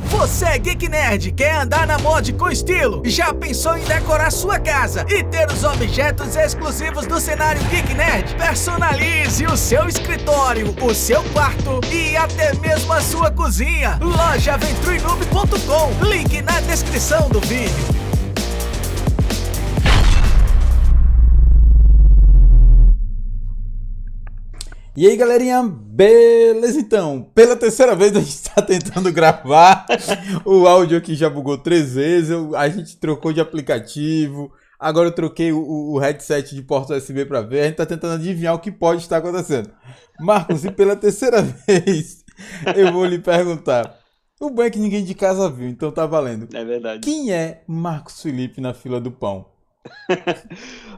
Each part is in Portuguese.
Você é Geek Nerd, quer andar na mod com estilo? Já pensou em decorar sua casa e ter os objetos exclusivos do cenário Geek Nerd? Personalize o seu escritório, o seu quarto e até mesmo a sua cozinha. Loja AventureNoob.com, link na descrição do vídeo. E aí, galerinha, beleza? Então, pela terceira vez a gente está tentando gravar. O áudio aqui já bugou 3 vezes, a gente trocou de aplicativo, agora eu troquei o headset de porta USB para ver, a gente está tentando adivinhar o que pode estar acontecendo. Marcos, e pela terceira vez eu vou lhe perguntar, o bom é que ninguém de casa viu, então tá valendo. É verdade. Quem é Marcos Felipe na fila do pão?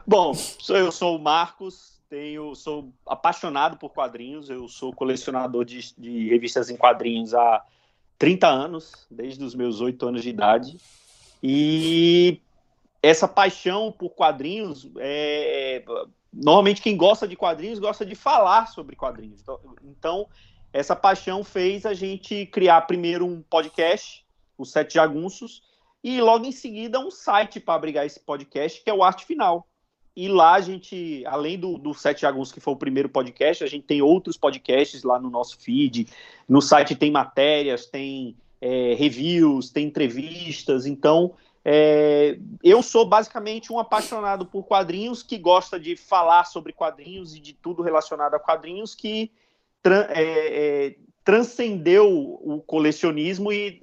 Bom, eu sou o Marcos. Sou apaixonado por quadrinhos, eu sou colecionador de revistas em quadrinhos há 30 anos, desde os meus 8 anos de idade, e essa paixão por quadrinhos, normalmente quem gosta de quadrinhos gosta de falar sobre quadrinhos, então essa paixão fez a gente criar primeiro um podcast, o Sete Jagunços, e logo em seguida um site para abrigar esse podcast, que é o Arte Final. E lá a gente, além do Sete Jagunços, que foi o primeiro podcast, a gente tem outros podcasts lá no nosso feed. No site tem matérias, tem reviews, tem entrevistas. Então, eu sou basicamente um apaixonado por quadrinhos, que gosta de falar sobre quadrinhos e de tudo relacionado a quadrinhos, que transcendeu o colecionismo e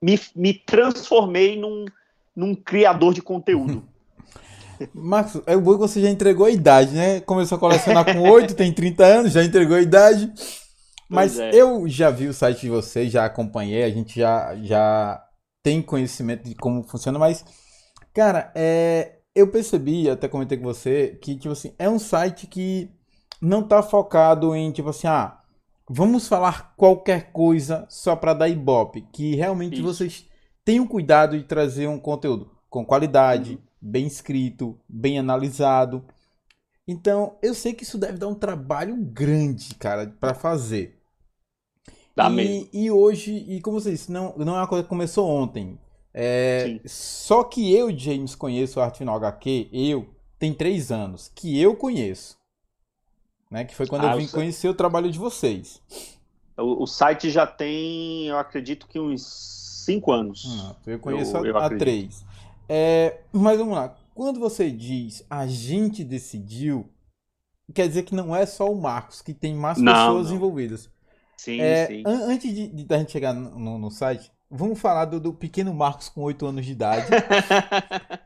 me transformei num criador de conteúdo. Marcos, é bom que você já entregou a idade, né? Começou a colecionar com 8, tem 30 anos, já entregou a idade. Mas eu já vi o site de vocês, já acompanhei, a gente já tem conhecimento de como funciona, mas, cara, eu percebi, até comentei com você, que, tipo assim, é um site que não tá focado em, tipo assim, vamos falar qualquer coisa só para dar ibope, que realmente vocês tenham cuidado de trazer um conteúdo com qualidade, bem escrito, bem analisado. Então, eu sei que isso deve dar um trabalho grande, cara, para fazer. E hoje, e como você disse, não é uma coisa que começou ontem. Só que eu, James, conheço o Arte Final HQ, tem 3 anos, que eu conheço. Né, que foi quando eu vim conhecer o trabalho de vocês. O site já tem, eu acredito que uns 5 anos. Eu conheço há 3. Mas vamos lá, quando você diz a gente decidiu, quer dizer que não é só o Marcos, que tem mais pessoas envolvidas. Sim. Antes da gente chegar no site, vamos falar do pequeno Marcos com 8 anos de idade,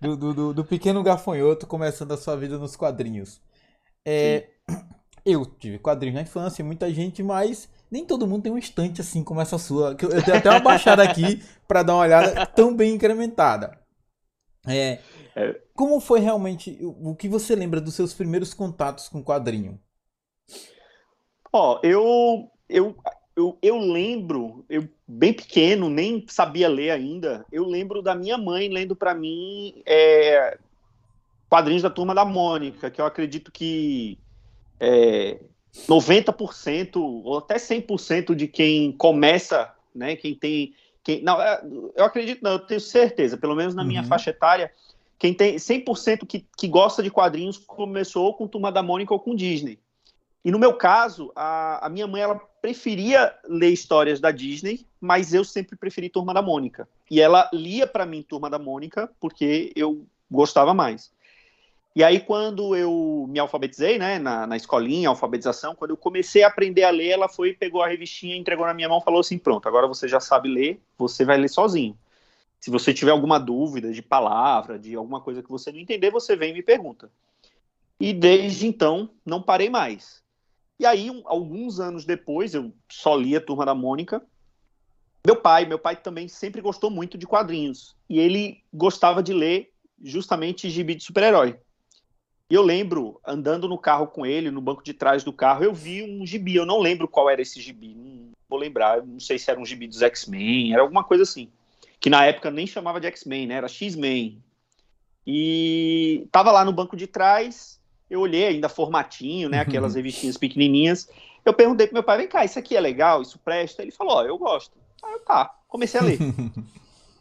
do pequeno gafanhoto começando a sua vida nos quadrinhos. Eu tive quadrinhos na infância, muita gente, mas nem todo mundo tem uma estante assim como essa sua, que eu tenho até uma baixada aqui para dar uma olhada tão bem incrementada. Como foi realmente, o que você lembra dos seus primeiros contatos com quadrinho? Eu lembro, bem pequeno, nem sabia ler ainda, eu lembro da minha mãe lendo para mim quadrinhos da Turma da Mônica, que eu acredito que 90% ou até 100% de quem começa, né, eu acredito, não, eu tenho certeza, pelo menos na minha faixa etária, quem tem 100% que gosta de quadrinhos começou com Turma da Mônica ou com Disney. E no meu caso, a minha mãe, ela preferia ler histórias da Disney, mas eu sempre preferi Turma da Mônica. E ela lia para mim Turma da Mônica porque eu gostava mais. E aí, quando eu me alfabetizei, né, na escolinha, alfabetização, quando eu comecei a aprender a ler, ela foi, pegou a revistinha, entregou na minha mão e falou assim, pronto, agora você já sabe ler, você vai ler sozinho. Se você tiver alguma dúvida de palavra, de alguma coisa que você não entender, você vem e me pergunta. E desde então, não parei mais. E aí, alguns anos depois, eu só lia Turma da Mônica. Meu pai também sempre gostou muito de quadrinhos. E ele gostava de ler justamente gibi de super-herói. E eu lembro, andando no carro com ele, no banco de trás do carro, eu vi um gibi. Eu não lembro qual era esse gibi, não vou lembrar. Não sei se era um gibi dos X-Men, era alguma coisa assim. Que na época nem chamava de X-Men, né? Era X-Men. E tava lá no banco de trás, eu olhei ainda formatinho, né, aquelas revistinhas pequenininhas. Eu perguntei pro meu pai, vem cá, isso aqui é legal? Isso presta? Ele falou, eu gosto. Aí eu, tá, comecei a ler.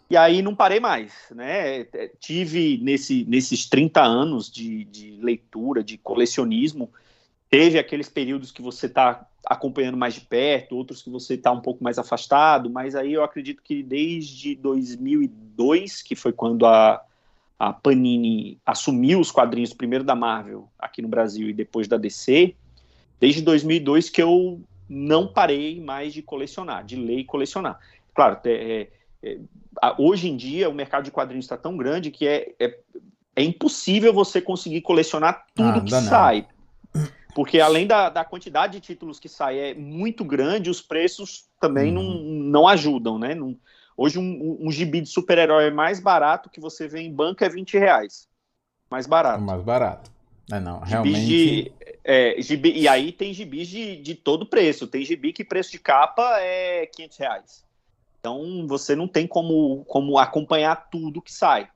E aí não parei mais, né? Tive nesses 30 anos de leitura, de colecionismo, teve aqueles períodos que você está acompanhando mais de perto, outros que você está um pouco mais afastado, mas aí eu acredito que desde 2002, que foi quando a Panini assumiu os quadrinhos, primeiro da Marvel aqui no Brasil e depois da DC, desde 2002 que eu não parei mais de colecionar, de ler e colecionar. Claro, hoje em dia o mercado de quadrinhos está tão grande que é impossível você conseguir colecionar tudo que sai. Porque além da quantidade de títulos que sai é muito grande, os preços também não ajudam, né? Hoje um gibi de super-herói mais barato que você vê em banca é R$20. Mais barato. Mais barato. Não, realmente... e aí tem gibis de todo preço. Tem gibi que preço de capa é R$500. Então você não tem como acompanhar tudo que sai.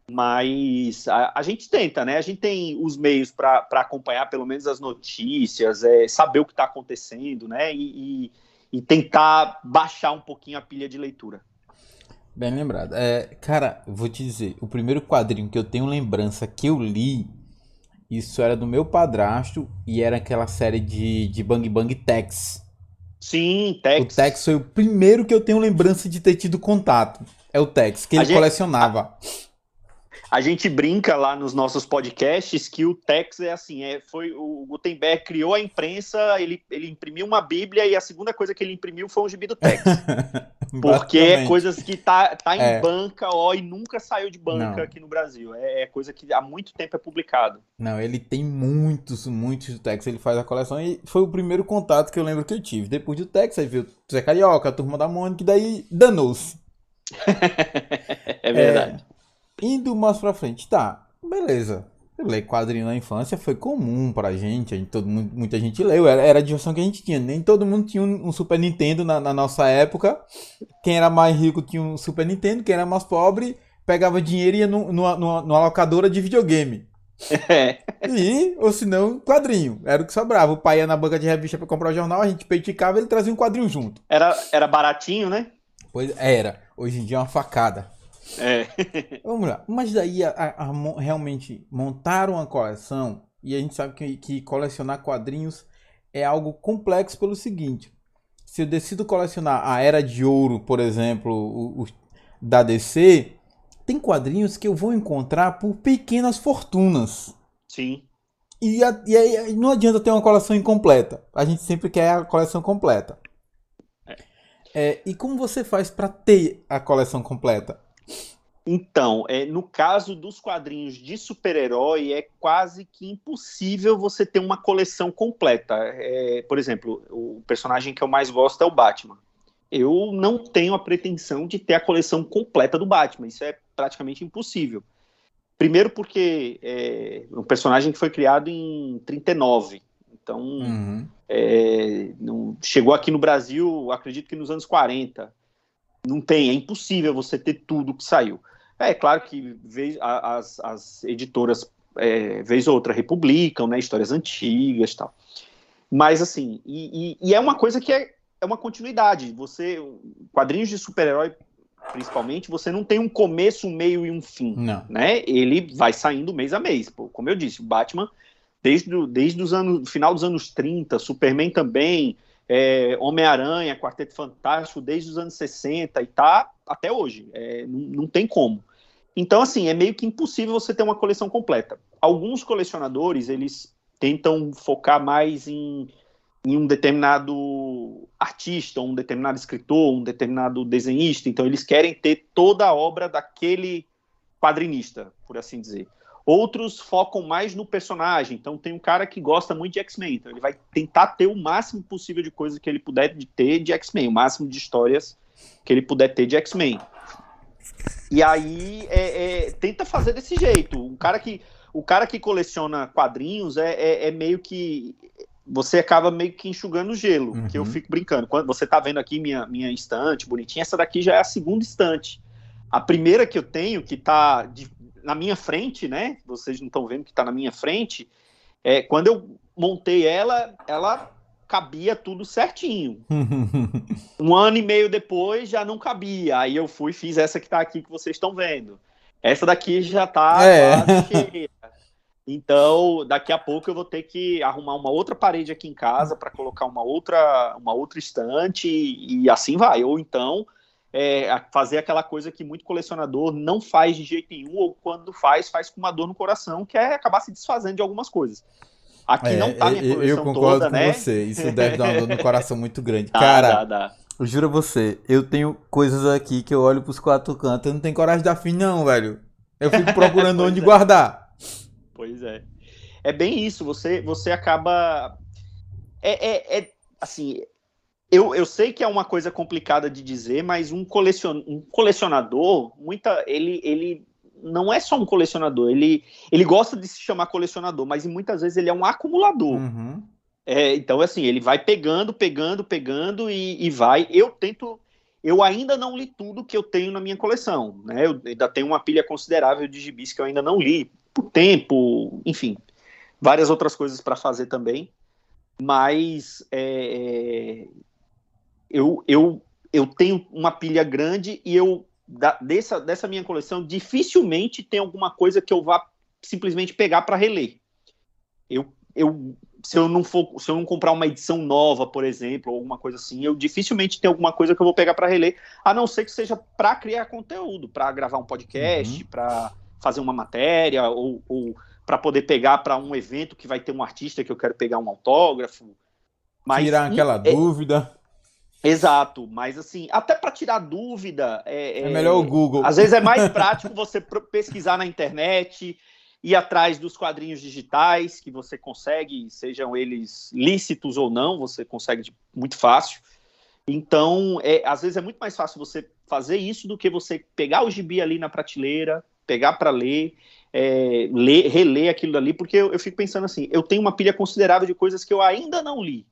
Mas a gente tenta, né? A gente tem os meios para acompanhar pelo menos as notícias, saber o que está acontecendo, né? E tentar baixar um pouquinho a pilha de leitura. Bem lembrado. Cara, vou te dizer, o primeiro quadrinho que eu tenho lembrança que eu li, isso era do meu padrasto e era aquela série de Bang Bang Tex. Sim, Tex. O Tex foi o primeiro que eu tenho lembrança de ter tido contato. É o Tex, que ele colecionava. A gente brinca lá nos nossos podcasts que o Tex é assim, foi o Gutenberg criou a imprensa, ele imprimiu uma bíblia e a segunda coisa que ele imprimiu foi um gibi do Tex. Porque é coisas que tá em banca, e nunca saiu de banca aqui no Brasil. É coisa que há muito tempo é publicado. Não, ele tem muitos do Tex, ele faz a coleção e foi o primeiro contato que eu lembro que eu tive. Depois do Tex, aí veio o Zé Carioca, a Turma da Mônica, e daí danou-se. É verdade. Indo mais pra frente, tá, beleza. Ler quadrinho na infância foi comum pra gente, muita gente leu, era a diversão que a gente tinha. Nem todo mundo tinha um Super Nintendo na nossa época. Quem era mais rico tinha um Super Nintendo, quem era mais pobre pegava dinheiro e ia numa locadora de videogame. Ou se não, quadrinho, era o que sobrava. O pai ia na banca de revista pra comprar o jornal, a gente peiticava e ele trazia um quadrinho junto. Era baratinho, né? Pois era, hoje em dia é uma facada. Vamos lá, mas daí realmente montaram uma coleção, e a gente sabe que colecionar quadrinhos é algo complexo pelo seguinte: se eu decido colecionar a Era de Ouro, por exemplo, da DC, tem quadrinhos que eu vou encontrar por pequenas fortunas. Sim. E aí não adianta ter uma coleção incompleta, a gente sempre quer a coleção completa. E como você faz para ter a coleção completa? Então, no caso dos quadrinhos de super-herói, é quase que impossível você ter uma coleção completa. Por exemplo, o personagem que eu mais gosto é o Batman. Eu não tenho a pretensão de ter a coleção completa do Batman. Isso é praticamente impossível. Primeiro porque é um personagem que foi criado em 39. Então, chegou aqui no Brasil, acredito que nos anos 40. Não tem, é impossível você ter tudo que saiu. É claro que as editoras, vez ou outra, republicam, né, histórias antigas e tal. Mas, assim, e é uma coisa que é uma continuidade. Quadrinhos de super-herói, principalmente, você não tem um começo, um meio e um fim. Não. Né? Ele vai saindo mês a mês. Como eu disse, o Batman, desde o final dos anos 30, Superman também, Homem-Aranha, Quarteto Fantástico, desde os anos 60 e tá até hoje. Não tem como. Então, assim, é meio que impossível você ter uma coleção completa. Alguns colecionadores, eles tentam focar mais em um determinado artista, um determinado escritor, um determinado desenhista. Então, eles querem ter toda a obra daquele quadrinista, por assim dizer. Outros focam mais no personagem. Então, tem um cara que gosta muito de X-Men. Então, ele vai tentar ter o máximo possível de coisas que ele puder ter de X-Men. O máximo de histórias que ele puder ter de X-Men. E aí, tenta fazer desse jeito. O cara que coleciona quadrinhos é meio que... Você acaba meio que enxugando o gelo. Uhum. Que eu fico brincando. Quando você tá vendo aqui minha estante bonitinha, essa daqui já é a segunda estante. A primeira que eu tenho, que tá... na minha frente, né? Vocês não estão vendo que está na minha frente. quando eu montei ela cabia tudo certinho. 1 ano e meio depois já não cabia. Aí eu fiz essa que tá aqui que vocês estão vendo. Essa daqui já tá quase cheia. Então, daqui a pouco eu vou ter que arrumar uma outra parede aqui em casa para colocar uma outra estante e assim vai. Ou então, fazer aquela coisa que muito colecionador não faz de jeito nenhum, ou quando faz com uma dor no coração, que é acabar se desfazendo de algumas coisas. Aqui não tá minha coleção toda, né? Eu concordo com você. Isso deve dar uma dor no coração muito grande. Cara, dá. Eu juro a você, eu tenho coisas aqui que eu olho pros 4 cantos, eu não tenho coragem de dar fim não, velho. Eu fico procurando onde guardar. Pois é. É bem isso, você acaba... assim, eu sei que é uma coisa complicada de dizer, mas um colecionador, ele não é só um colecionador, ele gosta de se chamar colecionador, mas muitas vezes ele é um acumulador. Uhum. Então, assim, ele vai pegando e vai. Eu ainda não li tudo que eu tenho na minha coleção, né? Eu ainda tenho uma pilha considerável de gibis que eu ainda não li, por tempo, enfim, várias outras coisas para fazer também, mas eu tenho uma pilha grande e dessa minha coleção dificilmente tem alguma coisa que eu vá simplesmente pegar para reler. Se eu não comprar uma edição nova, por exemplo, ou alguma coisa assim, eu dificilmente tenho alguma coisa que eu vou pegar para reler, a não ser que seja para criar conteúdo, para gravar um podcast, para fazer uma matéria, ou para poder pegar para um evento que vai ter um artista que eu quero pegar um autógrafo. Mas, tirar aquela dúvida. Exato, mas assim, até para tirar dúvida... É melhor o Google. Às vezes é mais prático você pesquisar na internet, ir atrás dos quadrinhos digitais, que você consegue, sejam eles lícitos ou não, você consegue muito fácil. Então, às vezes é muito mais fácil você fazer isso do que você pegar o gibi ali na prateleira, pegar para ler, reler aquilo ali, porque eu fico pensando assim, eu tenho uma pilha considerável de coisas que eu ainda não li.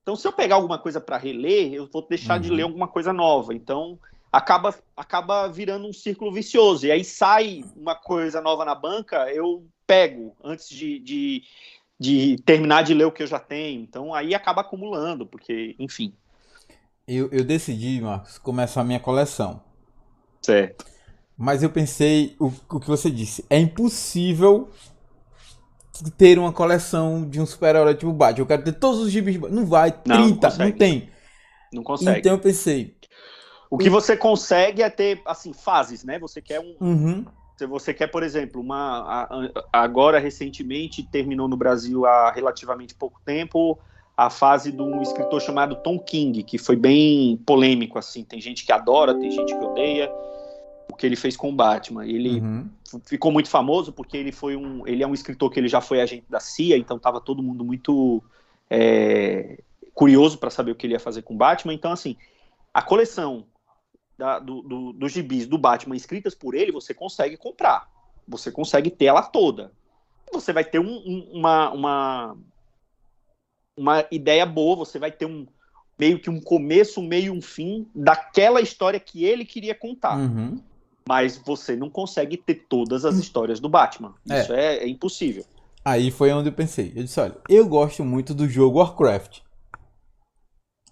Então, se eu pegar alguma coisa para reler, eu vou deixar de ler alguma coisa nova. Então, acaba virando um círculo vicioso. E aí sai uma coisa nova na banca, eu pego antes de terminar de ler o que eu já tenho. Então, aí acaba acumulando, porque, enfim. Eu decidi, Marcos, começar a minha coleção. Certo. Mas eu pensei, o que você disse, é impossível ter uma coleção de um super-herói tipo Batman. Eu quero ter todos os gibis. Não vai, 30, não tem. Não consegue. Então eu pensei... O que você consegue é ter, assim, fases, né? Você quer Você quer, por exemplo, agora recentemente terminou no Brasil há relativamente pouco tempo a fase de um escritor chamado Tom King, que foi bem polêmico, assim. Tem gente que adora, tem gente que odeia o que ele fez com o Batman. Ele ficou muito famoso porque ele é um escritor que ele já foi agente da CIA, então estava todo mundo muito curioso para saber o que ele ia fazer com o Batman. Então, assim, a coleção dos gibis do Batman escritas por ele, você consegue comprar. Você consegue ter ela toda. Você vai ter uma ideia boa, você vai ter meio que um começo, um meio e um fim daquela história que ele queria contar. Mas você não consegue ter todas as histórias do Batman. Isso é impossível. Aí foi onde eu pensei. Eu disse, olha, eu gosto muito do jogo Warcraft.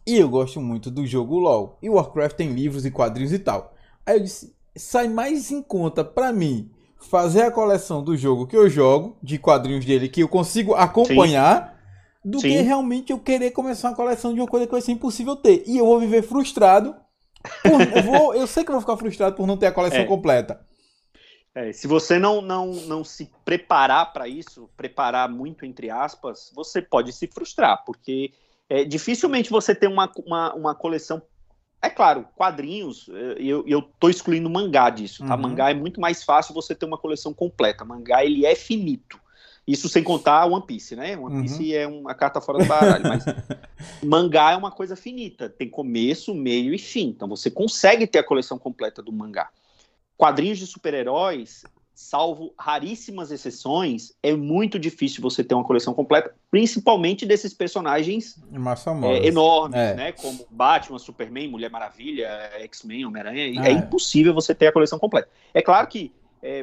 E eu gosto muito do jogo LoL. E o Warcraft tem livros e quadrinhos e tal. Aí eu disse, sai mais em conta pra mim fazer a coleção do jogo que eu jogo, de quadrinhos dele, que eu consigo acompanhar, do que realmente eu querer começar uma coleção de uma coisa que vai ser impossível ter. E eu vou viver frustrado. Eu sei que eu vou ficar frustrado por não ter a coleção completa. Se você não se preparar para isso, preparar muito entre aspas, você pode se frustrar, porque dificilmente você tem uma coleção. É claro, quadrinhos, eu tô excluindo mangá disso, tá? Mangá é muito mais fácil você ter uma coleção completa. Mangá, ele é finito. Isso sem contar One Piece, né? One Piece é uma carta fora do baralho, mas mangá é uma coisa finita. Tem começo, meio e fim. Então você consegue ter a coleção completa do mangá. Quadrinhos de super-heróis, salvo raríssimas exceções, é muito difícil você ter uma coleção completa, principalmente desses personagens enormes, né? Como Batman, Superman, Mulher Maravilha, X-Men, Homem-Aranha. É impossível você ter a coleção completa. É claro que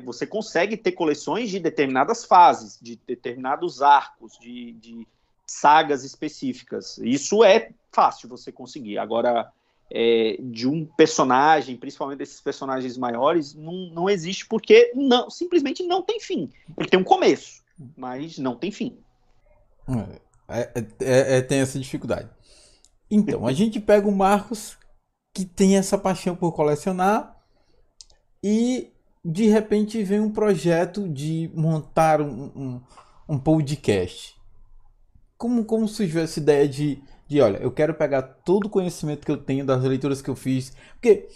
você consegue ter coleções de determinadas fases, de determinados arcos, de sagas específicas. Isso é fácil você conseguir. Agora, de um personagem, principalmente desses personagens maiores, não existe porque simplesmente não tem fim. Ele tem um começo, mas não tem fim. Tem essa dificuldade. Então, a gente pega o Marcos, que tem essa paixão por colecionar, e de repente vem um projeto de montar um podcast. Como surgiu essa ideia de olha, eu quero pegar todo o conhecimento que eu tenho das leituras que eu fiz? Porque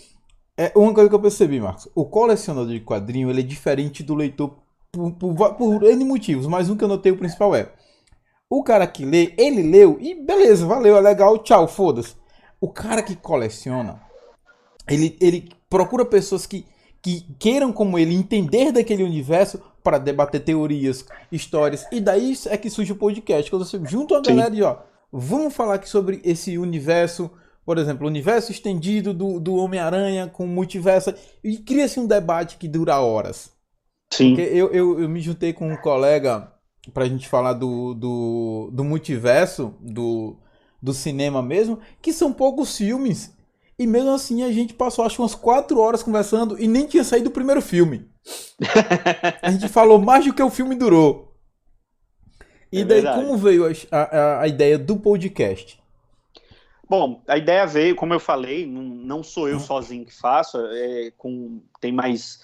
uma coisa que eu percebi, Marcos, o colecionador de quadrinho, ele é diferente do leitor por N motivos, mas um que eu notei, o principal o cara que lê, ele leu e beleza, valeu, é legal, tchau, foda-se. O cara que coleciona, ele procura pessoas que queiram, como ele, entender daquele universo para debater teorias, histórias. E daí é que surge o podcast. Quando você junta a galera e vamos falar aqui sobre esse universo, por exemplo, o universo estendido do Homem-Aranha com o multiverso. E cria-se um debate que dura horas. Sim. Porque eu me juntei com um colega pra gente falar do multiverso, do cinema mesmo, que são poucos filmes. E mesmo assim a gente passou acho umas 4 horas conversando e nem tinha saído o primeiro filme. A gente falou mais do que o filme durou. E daí verdade. Como veio a ideia do podcast? Bom, a ideia veio, como eu falei, não sou eu sozinho que faço, tem mais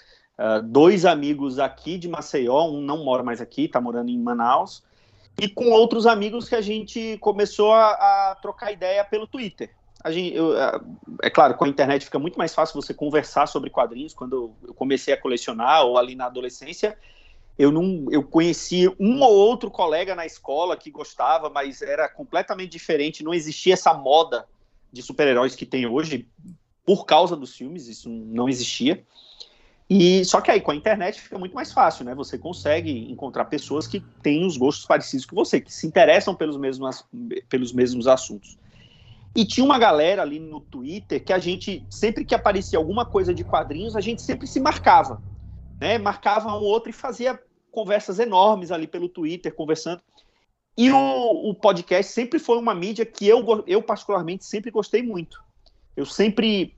2 amigos aqui de Maceió, um não mora mais aqui, está morando em Manaus, e com outros amigos que a gente começou a trocar ideia pelo Twitter. É claro, com a internet fica muito mais fácil você conversar sobre quadrinhos. Quando eu comecei a colecionar, ou ali na adolescência, eu conheci um ou outro colega na escola que gostava, mas era completamente diferente, não existia essa moda de super-heróis que tem hoje, por causa dos filmes, isso não existia. Só que aí com a internet fica muito mais fácil, né? Você consegue encontrar pessoas que têm os gostos parecidos com você, que se interessam pelos mesmos assuntos. E tinha uma galera ali no Twitter que a gente, sempre que aparecia alguma coisa de quadrinhos, a gente sempre se marcava, né? Marcava um outro e fazia conversas enormes ali pelo Twitter, conversando. E o podcast sempre foi uma mídia que eu particularmente sempre gostei muito. Eu sempre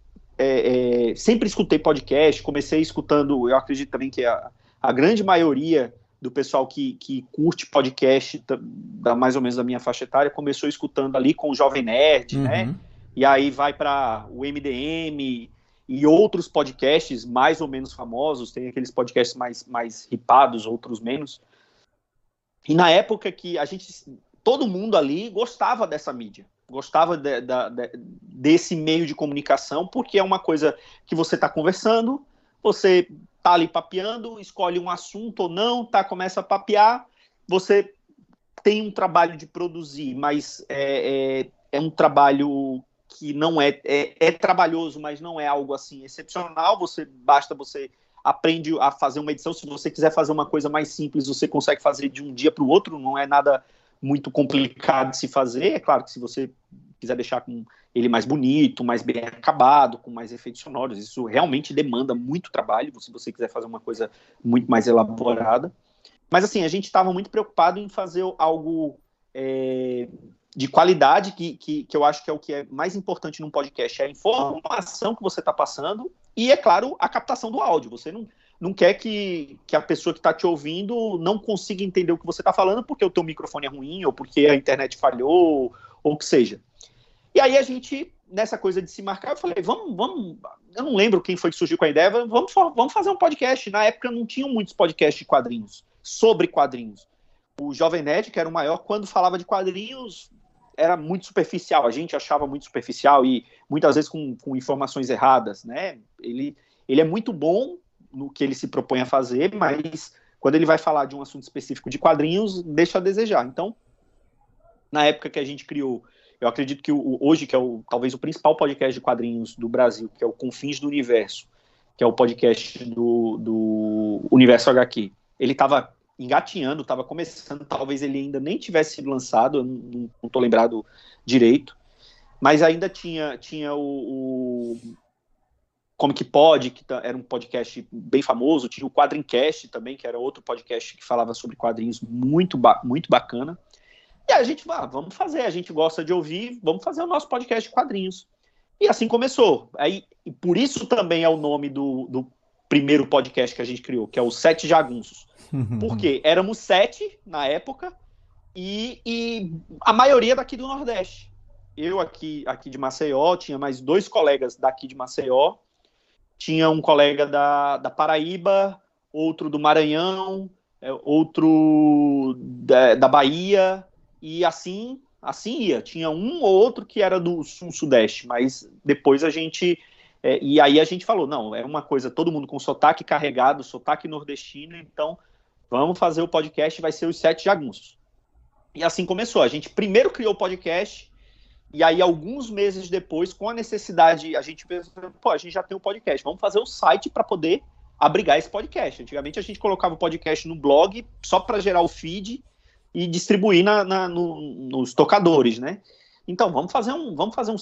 escutei podcast, comecei escutando, eu acredito também que a grande maioria do pessoal que curte podcast, mais ou menos da minha faixa etária, começou escutando ali com o Jovem Nerd, né? E aí vai para o MDM e outros podcasts mais ou menos famosos, tem aqueles podcasts mais hipados, outros menos. E na época que todo mundo ali gostava dessa mídia, gostava desse meio de comunicação, porque é uma coisa que você está conversando, você tá ali papeando, escolhe um assunto ou não, começa a papear, você tem um trabalho de produzir, mas é um trabalho que não é trabalhoso, mas não é algo assim excepcional, basta você aprende a fazer uma edição, se você quiser fazer uma coisa mais simples, você consegue fazer de um dia para o outro, não é nada muito complicado de se fazer, é claro que se você quiser deixar com ele mais bonito, mais bem acabado, com mais efeitos sonoros, isso realmente demanda muito trabalho, se você quiser fazer uma coisa muito mais elaborada. Mas assim, a gente estava muito preocupado em fazer algo de qualidade, que eu acho que é o que é mais importante num podcast, é a informação que você está passando e, é claro, a captação do áudio. Você não quer que a pessoa que está te ouvindo não consiga entender o que você está falando porque o teu microfone é ruim, ou porque a internet falhou, ou o que seja. E aí a gente, nessa coisa de se marcar, eu falei, vamos, eu não lembro quem foi que surgiu com a ideia, vamos fazer um podcast. Na época não tinham muitos podcasts de quadrinhos, sobre quadrinhos. O Jovem Nerd, que era o maior, quando falava de quadrinhos, era muito superficial, a gente achava muito superficial e muitas vezes com informações erradas, né? Ele é muito bom no que ele se propõe a fazer, mas quando ele vai falar de um assunto específico de quadrinhos, deixa a desejar. Então, na época que a gente criou, eu acredito que hoje, que é talvez o principal podcast de quadrinhos do Brasil, que é o Confins do Universo, que é o podcast do Universo HQ, ele estava engatinhando, estava começando, talvez ele ainda nem tivesse sido lançado, eu não estou lembrado direito, mas ainda tinha Como Que Pode, que era um podcast bem famoso, tinha o Quadrincast também, que era outro podcast que falava sobre quadrinhos muito bacana. E a gente, vamos fazer, a gente gosta de ouvir, vamos fazer o nosso podcast de quadrinhos. E assim começou. Aí, e por isso também é o nome do primeiro podcast que a gente criou, que é o Sete Jagunços. Porque éramos 7 na época e a maioria daqui do Nordeste. Eu aqui de Maceió, tinha mais 2 colegas daqui de Maceió, tinha um colega da Paraíba, outro do Maranhão, outro da Bahia, e assim ia. Tinha um ou outro que era do Sul-Sudeste, mas depois a gente... e aí a gente falou, não, é uma coisa, todo mundo com sotaque carregado, sotaque nordestino, então vamos fazer o podcast, vai ser os 7 Jagunços. E assim começou. A gente primeiro criou o podcast, e aí alguns meses depois, com a necessidade, a gente pensou, a gente já tem o podcast, vamos fazer o site para poder abrigar esse podcast. Antigamente a gente colocava o podcast no blog só para gerar o feed e distribuir nos tocadores, né? Então, vamos fazer um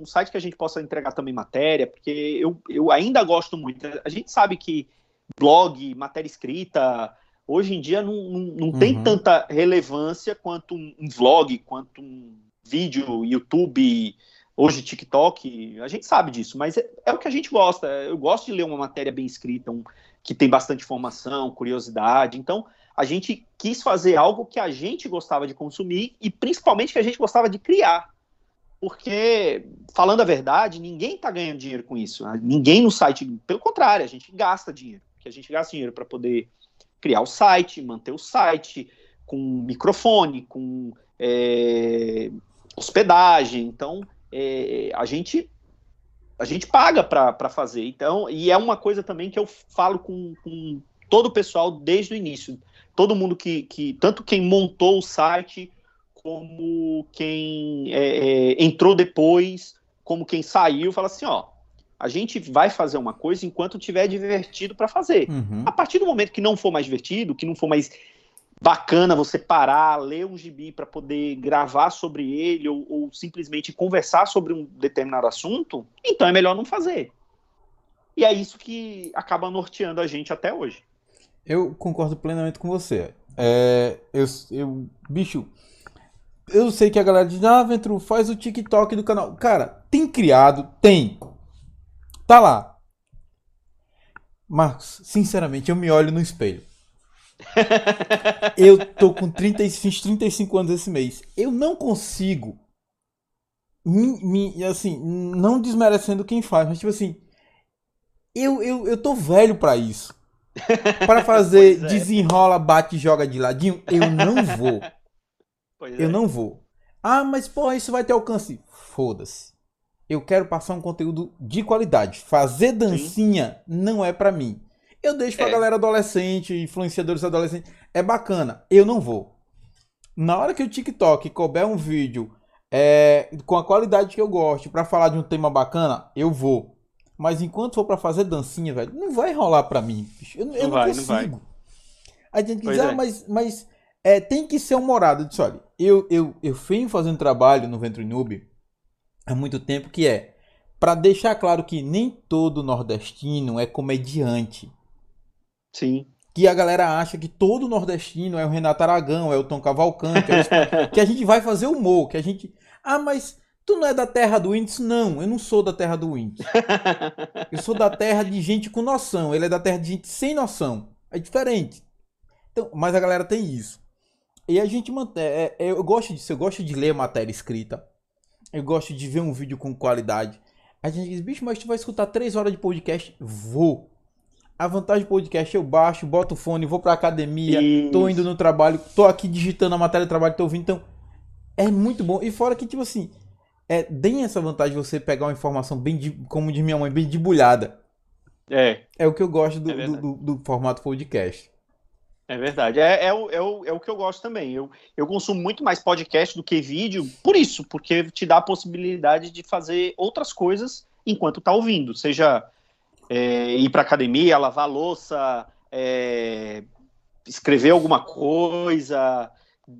site que a gente possa entregar também matéria, porque eu ainda gosto muito. A gente sabe que blog, matéria escrita, hoje em dia não tem tanta relevância quanto um vlog, quanto um vídeo, YouTube, hoje TikTok, a gente sabe disso, mas é o que a gente gosta. Eu gosto de ler uma matéria bem escrita, que tem bastante informação, curiosidade. Então, a gente quis fazer algo que a gente gostava de consumir e principalmente que a gente gostava de criar. Porque, falando a verdade, ninguém está ganhando dinheiro com isso. Ninguém no site, pelo contrário, a gente gasta dinheiro. Porque a gente gasta dinheiro para poder criar o site, manter o site, com microfone, com hospedagem. Então, a gente paga para fazer. Então, e é uma coisa também que eu falo com todo o pessoal desde o início. Todo mundo tanto quem montou o site, como quem entrou depois, como quem saiu, fala assim, a gente vai fazer uma coisa enquanto tiver divertido para fazer. A partir do momento que não for mais divertido, que não for mais bacana você parar, ler um gibi para poder gravar sobre ele ou simplesmente conversar sobre um determinado assunto, então é melhor não fazer. E é isso que acaba norteando a gente até hoje. Eu concordo plenamente com você. Bicho, eu sei que a galera diz, Ventru, faz o TikTok do canal. Cara, tem criado? Tem. Tá lá. Marcos, sinceramente, eu me olho no espelho. Eu tô com 35 anos esse mês. Eu não consigo, assim, não desmerecendo quem faz, mas tipo assim, eu tô velho pra isso. Pra fazer desenrola, bate e joga de ladinho, eu não vou. Não vou. Mas porra, isso vai ter alcance. Foda-se. Eu quero passar um conteúdo de qualidade. Fazer dancinha não é pra mim. Eu deixo pra galera adolescente, influenciadores adolescentes. É bacana. Eu não vou. Na hora que o TikTok couber um vídeo com a qualidade que eu gosto pra falar de um tema bacana, eu vou. Mas enquanto for pra fazer dancinha, velho, não vai rolar pra mim. Eu não consigo. A gente diz, mas tem que ser humorado. Eu disse, olha, eu venho fazendo trabalho no Ventru Noob há muito tempo, que pra deixar claro que nem todo nordestino é comediante. Sim. Que a galera acha que todo nordestino é o Renato Aragão, é o Tom Cavalcante, que a gente vai fazer humor, que a gente... mas... Tu não é da terra do Whindersson? Não, eu não sou da terra do Whindersson. Eu sou da terra de gente com noção. Ele é da terra de gente sem noção. É diferente. Então, mas a galera tem isso. E a gente mantém... eu gosto disso. Eu gosto de ler matéria escrita. Eu gosto de ver um vídeo com qualidade. A gente diz, bicho, mas tu vai escutar 3 horas de podcast? Vou. A vantagem do podcast, eu baixo, boto o fone, vou pra academia, tô indo no trabalho, tô aqui digitando a matéria do trabalho, tô ouvindo. Então, é muito bom. E fora que, tipo assim... tem essa vantagem de você pegar uma informação como diz minha mãe, bem debulhada. É o que eu gosto do formato podcast. É verdade. É o que eu gosto também. Eu consumo muito mais podcast do que vídeo, porque te dá a possibilidade de fazer outras coisas enquanto tá ouvindo. Seja ir pra academia, lavar a louça, escrever alguma coisa...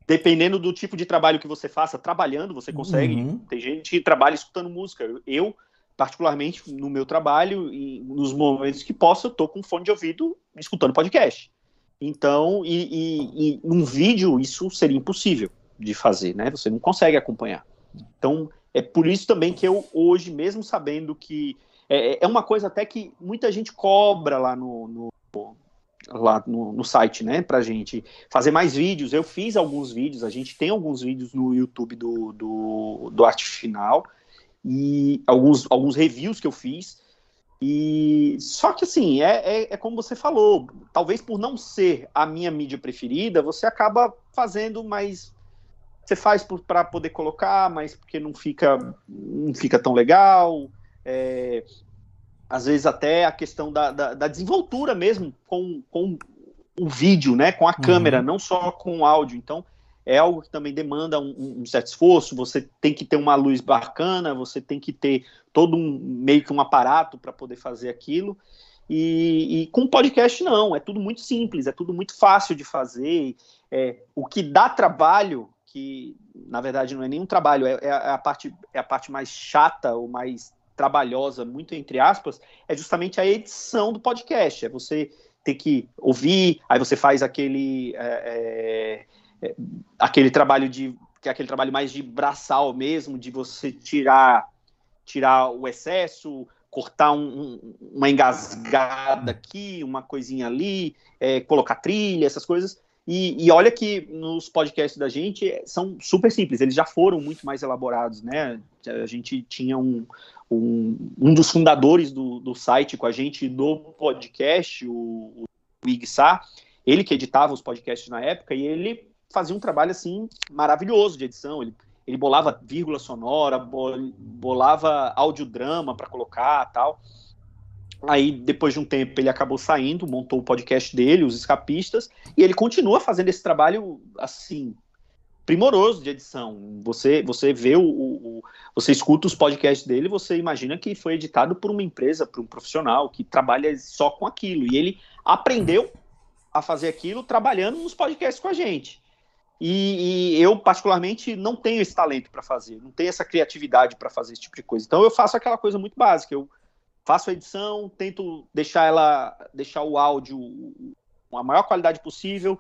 Dependendo do tipo de trabalho que você faça, trabalhando, você consegue. Tem gente que trabalha escutando música. Eu particularmente no meu trabalho, e nos momentos que posso, eu tô com fone de ouvido escutando podcast. Então, e um vídeo, isso seria impossível de fazer, né? Você não consegue acompanhar. Então, é por isso também que eu, hoje, mesmo sabendo que... É uma coisa até que muita gente cobra lá no site, né? Pra gente fazer mais vídeos. Eu fiz alguns vídeos, a gente tem alguns vídeos no YouTube do Arte Final, e alguns reviews que eu fiz. E só que assim, é como você falou, talvez por não ser a minha mídia preferida, você acaba fazendo mais, você faz para poder colocar, mas porque não fica tão legal, às vezes até a questão da desenvoltura mesmo com o vídeo, né, com a câmera, não só com o áudio. Então é algo que também demanda um certo esforço, você tem que ter uma luz bacana, você tem que ter todo meio que um aparato para poder fazer aquilo, e com podcast não, é tudo muito simples, é tudo muito fácil de fazer. O que dá trabalho, que na verdade não é nenhum trabalho, é a parte mais chata ou mais trabalhosa, muito entre aspas, é justamente a edição do podcast, é você ter que ouvir, aí você faz aquele trabalho que é aquele trabalho mais de braçal mesmo, de você tirar o excesso, cortar uma engasgada aqui, uma coisinha ali, colocar trilha, essas coisas. E olha que nos podcasts da gente são super simples, eles já foram muito mais elaborados, né? A gente tinha um dos fundadores do site com a gente no podcast, o Ig Sá, ele que editava os podcasts na época, e ele fazia um trabalho assim maravilhoso de edição. Ele bolava vírgula sonora, bolava audiodrama para colocar, tal. Aí depois de um tempo ele acabou saindo, montou o podcast dele, Os Escapistas, e ele continua fazendo esse trabalho assim primoroso de edição. Você vê você escuta os podcasts dele, você imagina que foi editado por uma empresa, por um profissional que trabalha só com aquilo, e ele aprendeu a fazer aquilo trabalhando nos podcasts com a gente. E eu, particularmente, não tenho esse talento para fazer, não tenho essa criatividade para fazer esse tipo de coisa. Então eu faço aquela coisa muito básica, eu faço a edição, tento deixar o áudio com a maior qualidade possível,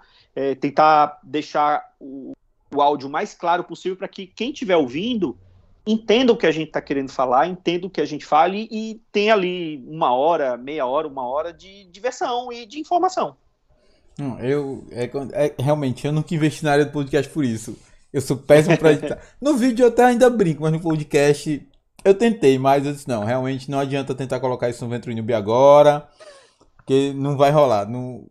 tentar deixar o áudio mais claro possível para que quem estiver ouvindo entenda o que a gente está querendo falar, entenda o que a gente fala e tenha ali uma hora, meia hora, uma hora de diversão e de informação. Realmente, eu nunca investi na área do podcast por isso. Eu sou péssimo pra editar. No vídeo eu até ainda brinco, mas no podcast eu tentei, mas eu disse, não, realmente não adianta tentar colocar isso no Venture Noob agora, porque não vai rolar. Não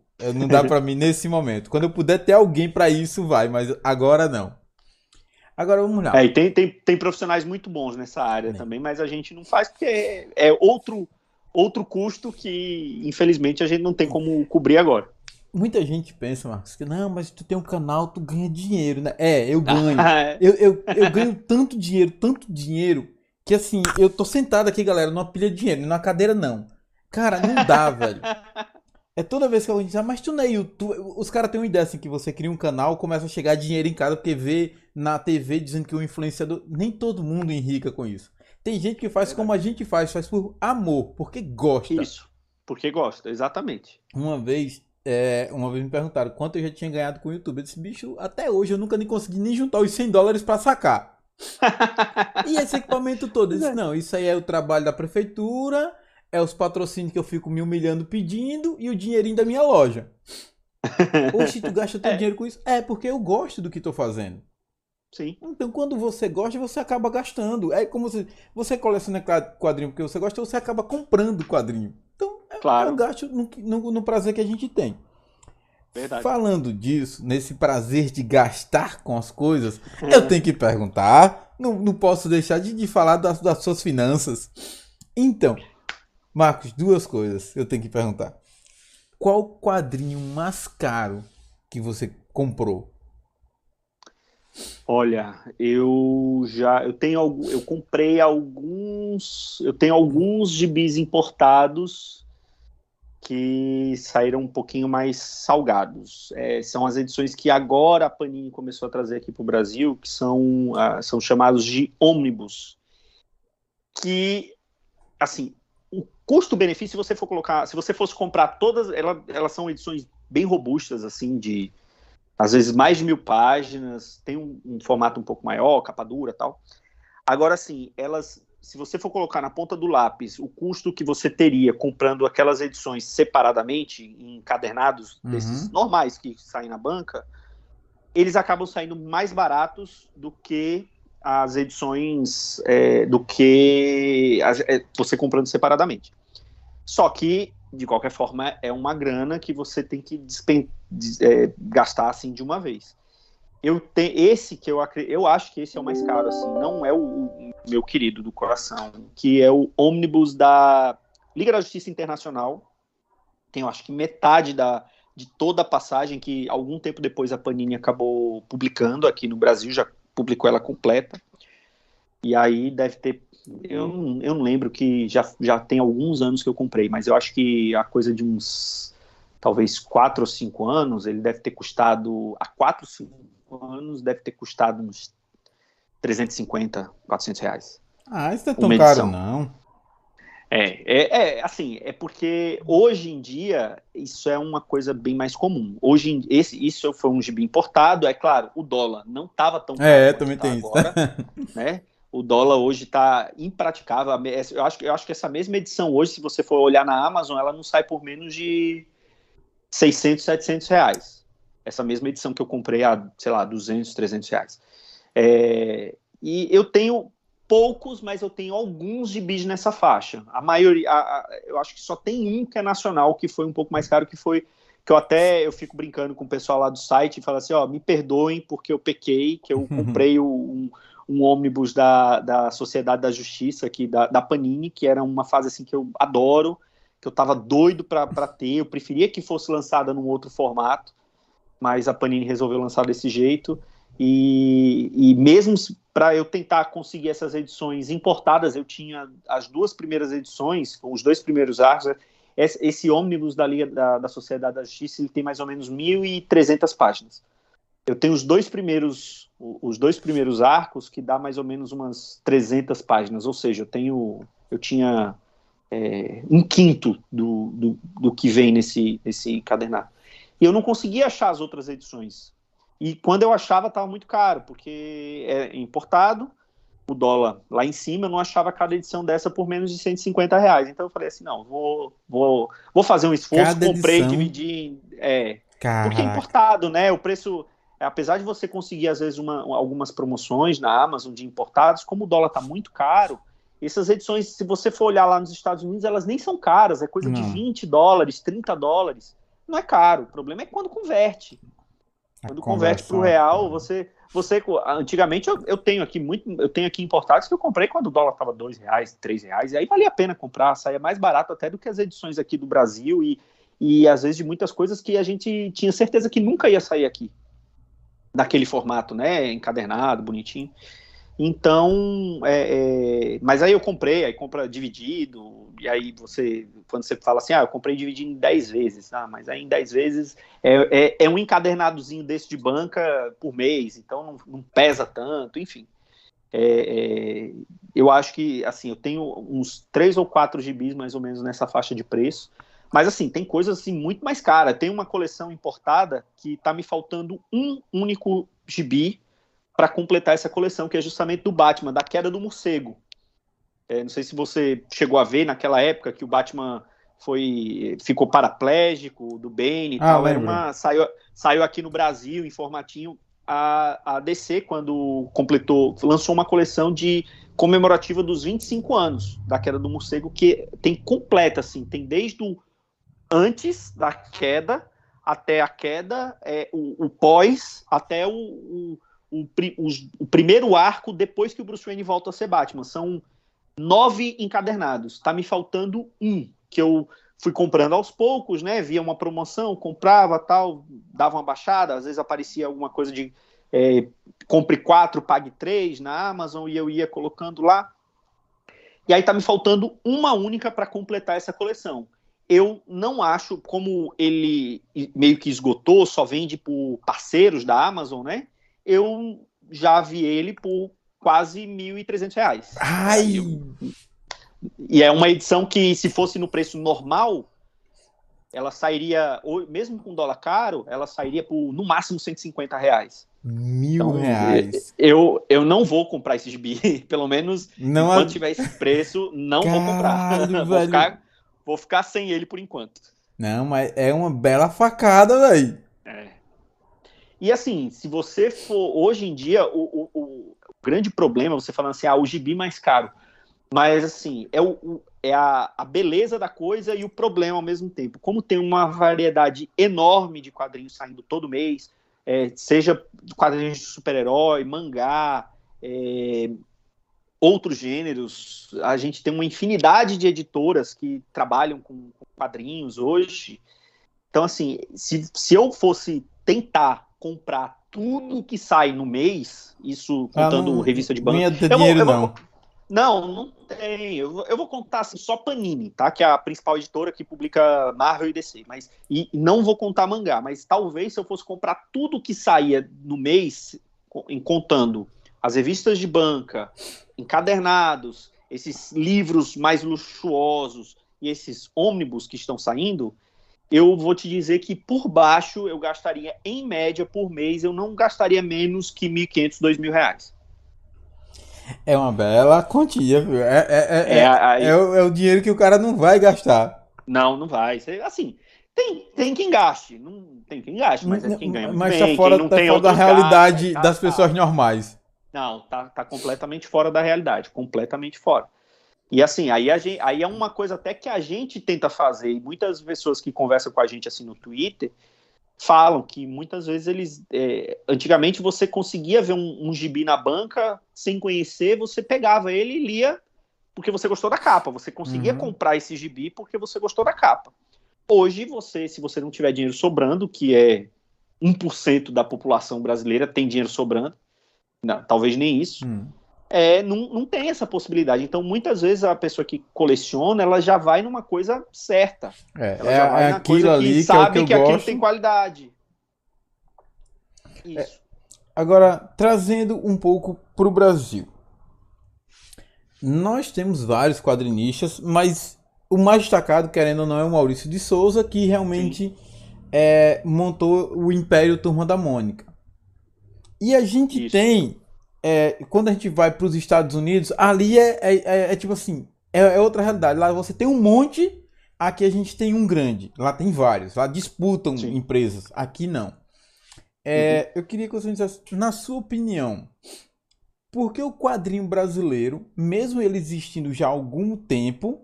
dá pra mim nesse momento. Quando eu puder ter alguém pra isso, vai, mas agora não. Agora vamos lá. E tem profissionais muito bons nessa área também, mas a gente não faz porque é outro custo que, infelizmente, a gente não tem como cobrir agora. Muita gente pensa, Marcos, que não, mas tu tem um canal, tu ganha dinheiro, né? Eu ganho. Eu ganho tanto dinheiro, que assim, eu tô sentado aqui, galera, numa pilha de dinheiro, numa cadeira não. Cara, não dá, velho. Toda vez que alguém diz, mas tu não é YouTube. Os caras têm uma ideia assim, que você cria um canal, começa a chegar dinheiro em casa, porque vê na TV dizendo que o influenciador. Nem todo mundo enrica com isso. Tem gente que faz como a gente faz por amor, porque gosta. Isso, porque gosta, exatamente. Uma vez me perguntaram quanto eu já tinha ganhado com o YouTube. Eu disse, bicho, até hoje eu nunca nem consegui nem juntar os $100 pra sacar. E esse equipamento todo? Eu disse, não, isso aí é o trabalho da prefeitura, é os patrocínios que eu fico me humilhando pedindo e o dinheirinho da minha loja. Oxe, tu gasta teu dinheiro com isso? Porque eu gosto do que tô fazendo. Sim. Então quando você gosta, você acaba gastando. É como você coleciona quadrinho porque você gosta, você acaba comprando quadrinho. Então claro. Eu gasto no prazer que a gente tem. Verdade. Falando disso, nesse prazer de gastar com as coisas, eu tenho que perguntar, não posso deixar de falar das suas finanças. Então, Marcos, duas coisas eu tenho que perguntar. Qual o quadrinho mais caro que você comprou? Olha, eu comprei alguns, eu tenho alguns gibis importados que saíram um pouquinho mais salgados. São as edições que agora a Panini começou a trazer aqui para o Brasil, que são chamados de ônibus, que assim, o custo-benefício, se você for colocar, se você fosse comprar todas, elas são edições bem robustas, assim, de às vezes mais de 1000 páginas, tem um formato um pouco maior, capa dura e tal. Agora, assim, se você for colocar na ponta do lápis o custo que você teria comprando aquelas edições separadamente, em encadernados desses normais que saem na banca, eles acabam saindo mais baratos do que as edições, você comprando separadamente. Só que, de qualquer forma, é uma grana que você tem que gastar assim de uma vez. Eu acho que esse é o mais caro, assim, não é o meu querido do coração, que é o ônibus da Liga da Justiça Internacional. Tem, eu acho que metade de toda a passagem, que algum tempo depois a Panini acabou publicando aqui no Brasil, já publicou ela completa. E aí deve ter, eu não lembro, que já tem alguns anos que eu comprei, mas eu acho que a coisa de uns, talvez 4 ou 5 anos, ele deve ter custado, há 4 ou 5 anos, deve ter custado uns 350, 400 reais. Ah, isso não é tão caro, não. Assim, é porque hoje em dia isso é uma coisa bem mais comum. Isso foi um gibi importado, é claro, o dólar não estava tão caro também tem agora, né? O dólar hoje está impraticável. Eu acho que essa mesma edição hoje, se você for olhar na Amazon, ela não sai por menos de 600, 700 reais. Essa mesma edição que eu comprei a, sei lá, 200, 300 reais. E eu tenho poucos, mas eu tenho alguns gibis nessa faixa. A maioria, eu acho que só tem um que é nacional, que foi um pouco mais caro, que eu fico brincando com o pessoal lá do site e falo assim, me perdoem porque eu pequei, que eu comprei um ônibus da Sociedade da Justiça, aqui, da Panini, que era uma fase assim que eu adoro, que eu tava doido para ter, eu preferia que fosse lançada num outro formato, mas a Panini resolveu lançar desse jeito, e mesmo para eu tentar conseguir essas edições importadas, eu tinha as 2 primeiras edições, os 2 primeiros arcos. Esse ônibus da Liga da Sociedade da Justiça, ele tem mais ou menos 1.300 páginas. Eu tenho os dois primeiros arcos, que dá mais ou menos umas 300 páginas, ou seja, eu tinha um quinto do que vem nesse encadernado. E eu não conseguia achar as outras edições. E quando eu achava, estava muito caro, porque é importado, o dólar lá em cima, eu não achava cada edição dessa por menos de 150 reais. Então eu falei assim, não, vou fazer um esforço, cada comprei, edição... dividi... porque é importado, né? O preço, apesar de você conseguir, às vezes, algumas promoções na Amazon de importados, como o dólar está muito caro, essas edições, se você for olhar lá nos Estados Unidos, elas nem são caras, é coisa de $20, $30. Não é caro, o problema é quando converte. Quando converte para o real, você antigamente eu tenho aqui importados que eu comprei quando o dólar estava R$2, R$3, e aí valia a pena comprar, saía mais barato até do que as edições aqui do Brasil e às vezes de muitas coisas que a gente tinha certeza que nunca ia sair aqui, daquele formato, né, encadernado, bonitinho. Então, mas aí eu comprei, aí compra dividido, e aí quando você fala assim, eu comprei dividido em 10 vezes, mas aí em 10 vezes é um encadernadozinho desse de banca por mês, então não pesa tanto, enfim. Eu acho que, assim, eu tenho uns 3 ou 4 gibis mais ou menos nessa faixa de preço, mas assim, tem coisas assim muito mais caras. Tem uma coleção importada que tá me faltando um único gibi para completar essa coleção, que é justamente do Batman, da Queda do Morcego. Não sei se você chegou a ver naquela época que o Batman ficou paraplégico, do Bane e tal. Saiu aqui no Brasil em formatinho. A DC, quando lançou uma coleção comemorativa dos 25 anos da Queda do Morcego, que tem completa, assim, tem desde antes da queda até a queda, o pós, até o primeiro arco depois que o Bruce Wayne volta a ser Batman. São 9 encadernados. Tá me faltando um, que eu fui comprando aos poucos, né? Via uma promoção, comprava, tal, dava uma baixada, às vezes aparecia alguma coisa de compre 4, pague 3 na Amazon, e eu ia colocando lá. E aí tá me faltando uma única para completar essa coleção. Eu não acho, como ele meio que esgotou, só vende por parceiros da Amazon, né? Eu já vi ele por quase R$1.300. Ai! E é uma edição que, se fosse no preço normal, ela sairia, mesmo com dólar caro, ela sairia por, no máximo, R$150. R$1.000. Eu não vou comprar esse gibi, pelo menos não enquanto tiver esse preço, não vou comprar. Vou ficar sem ele por enquanto. Não, mas é uma bela facada, velho. E assim, se você for, hoje em dia, o grande problema, você falando assim, o gibi mais caro, mas assim, é a beleza da coisa e o problema ao mesmo tempo. Como tem uma variedade enorme de quadrinhos saindo todo mês, seja quadrinhos de super-herói, mangá, outros gêneros, a gente tem uma infinidade de editoras que trabalham com quadrinhos hoje. Então, assim, se eu fosse tentar comprar tudo que sai no mês, isso contando revista de banco... Não ia ter dinheiro, não. Não tem. Eu vou contar assim, só Panini, tá? Que é a principal editora que publica Marvel e DC. E não vou contar mangá, mas talvez se eu fosse comprar tudo que saía no mês, contando as revistas de banca, encadernados, esses livros mais luxuosos e esses ônibus que estão saindo, eu vou te dizer que por baixo eu gastaria, em média, por mês, eu não gastaria menos que R$1.500, R$2.000. É uma bela quantia, viu? É o dinheiro que o cara não vai gastar. Não vai. Assim, tem quem gaste. Não tem quem gaste, mas quem ganha muito bem. Mas tá fora da realidade das pessoas normais. Não, tá completamente fora da realidade. Completamente fora. E assim, aí é uma coisa até que a gente tenta fazer, e muitas pessoas que conversam com a gente assim no Twitter falam que muitas vezes antigamente você conseguia ver um gibi na banca sem conhecer, você pegava ele e lia porque você gostou da capa, você conseguia comprar esse gibi porque você gostou da capa. Hoje, se você não tiver dinheiro sobrando, que é 1% da população brasileira tem dinheiro sobrando, não, talvez nem isso, não tem essa possibilidade. Então, muitas vezes, a pessoa que coleciona, ela já vai numa coisa certa. Ela já vai na coisa ali que sabe que aquilo tem qualidade. Isso. Agora, trazendo um pouco para o Brasil. Nós temos vários quadrinistas, mas o mais destacado, querendo ou não, é o Maurício de Souza, que realmente montou o Império Turma da Mônica. E a gente tem... quando a gente vai para os Estados Unidos, ali tipo assim, é outra realidade. Lá você tem um monte, aqui a gente tem um grande. Lá tem vários, lá disputam empresas. Aqui não. Eu queria que você me dissesse, na sua opinião, por que o quadrinho brasileiro, mesmo ele existindo já há algum tempo,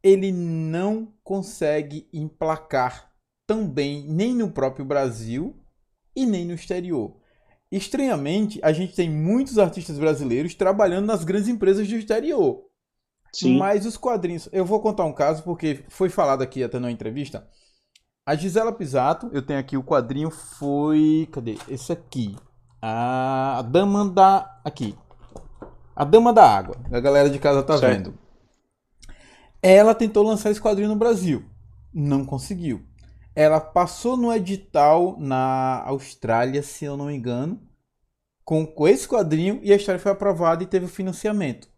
ele não consegue emplacar tão bem nem no próprio Brasil e nem no exterior? Estranhamente, a gente tem muitos artistas brasileiros trabalhando nas grandes empresas do exterior. Sim. Mas os quadrinhos... Eu vou contar um caso, porque foi falado aqui até na entrevista. A Gisela Pisato, eu tenho aqui o quadrinho, foi... Cadê? Esse aqui. A Dama da... Aqui. A Dama da Água. A galera de casa tá vendo. Ela tentou lançar esse quadrinho no Brasil. Não conseguiu. Ela passou no edital na Austrália, se eu não me engano, com esse quadrinho, e a história foi aprovada e teve o financiamento.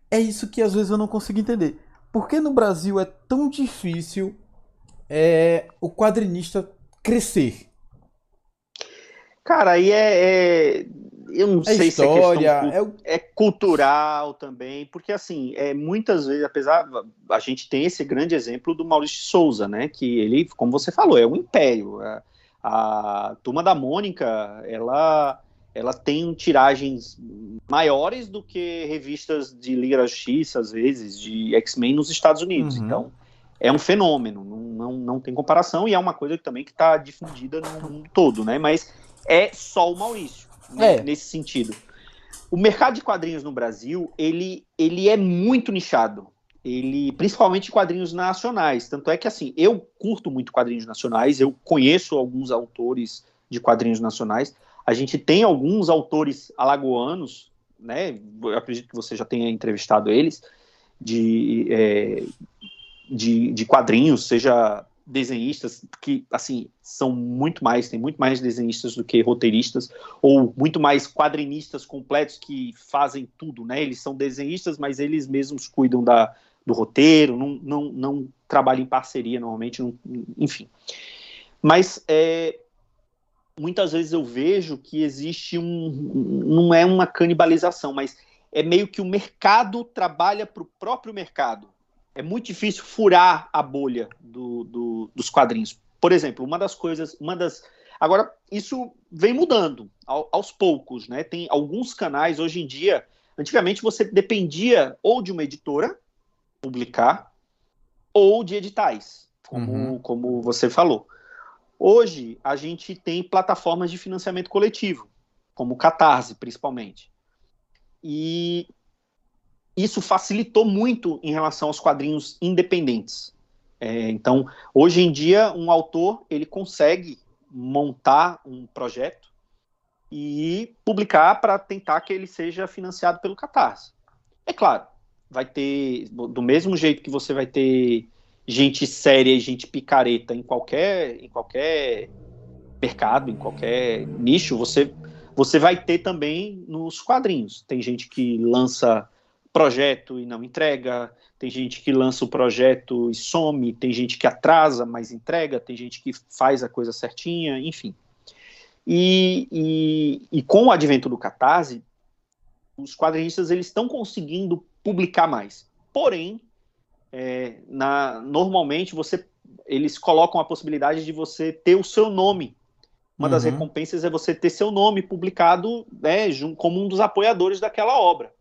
É isso que às vezes eu não consigo entender. Por que no Brasil é tão difícil o quadrinista crescer? Cara, aí eu não sei história, se é cultural também, porque assim, muitas vezes, apesar, a gente tem esse grande exemplo do Maurício de Souza, né, que ele, como você falou, é um império. A Turma da Mônica, ela tem tiragens maiores do que revistas de Liga da Justiça, às vezes, de X-Men nos Estados Unidos. Então, é um fenômeno, não tem comparação, e é uma coisa também que está difundida no mundo todo, né, mas é só o Maurício, nesse sentido. O mercado de quadrinhos no Brasil, ele é muito nichado, principalmente quadrinhos nacionais, tanto é que assim, eu curto muito quadrinhos nacionais, eu conheço alguns autores de quadrinhos nacionais, a gente tem alguns autores alagoanos, né, eu acredito que você já tenha entrevistado eles, de quadrinhos, seja desenhistas que, assim, tem muito mais desenhistas do que roteiristas, ou muito mais quadrinistas completos que fazem tudo, né? Eles são desenhistas, mas eles mesmos cuidam do roteiro, não trabalham em parceria normalmente, enfim. Mas muitas vezes eu vejo que existe não é uma canibalização, mas é meio que o mercado trabalha para o próprio mercado. É muito difícil furar a bolha dos quadrinhos. Por exemplo, agora, isso vem mudando aos poucos, né? Tem alguns canais, hoje em dia, antigamente você dependia ou de uma editora publicar, ou de editais, como você falou. Hoje, a gente tem plataformas de financiamento coletivo, como o Catarse, principalmente. E isso facilitou muito em relação aos quadrinhos independentes. Então, hoje em dia, um autor ele consegue montar um projeto e publicar para tentar que ele seja financiado pelo Catarse. É claro, vai ter, do mesmo jeito que você vai ter gente séria e gente picareta em qualquer mercado, em qualquer nicho, você vai ter também nos quadrinhos. Tem gente que lança projeto e não entrega, tem gente que lança o projeto e some, tem gente que atrasa, mas entrega, tem gente que faz a coisa certinha, enfim. E com o advento do Catarse, os quadrinistas eles estão conseguindo publicar mais. Porém, normalmente eles colocam a possibilidade de você ter o seu nome. Uma das recompensas é você ter seu nome publicado, né, como um dos apoiadores daquela obra.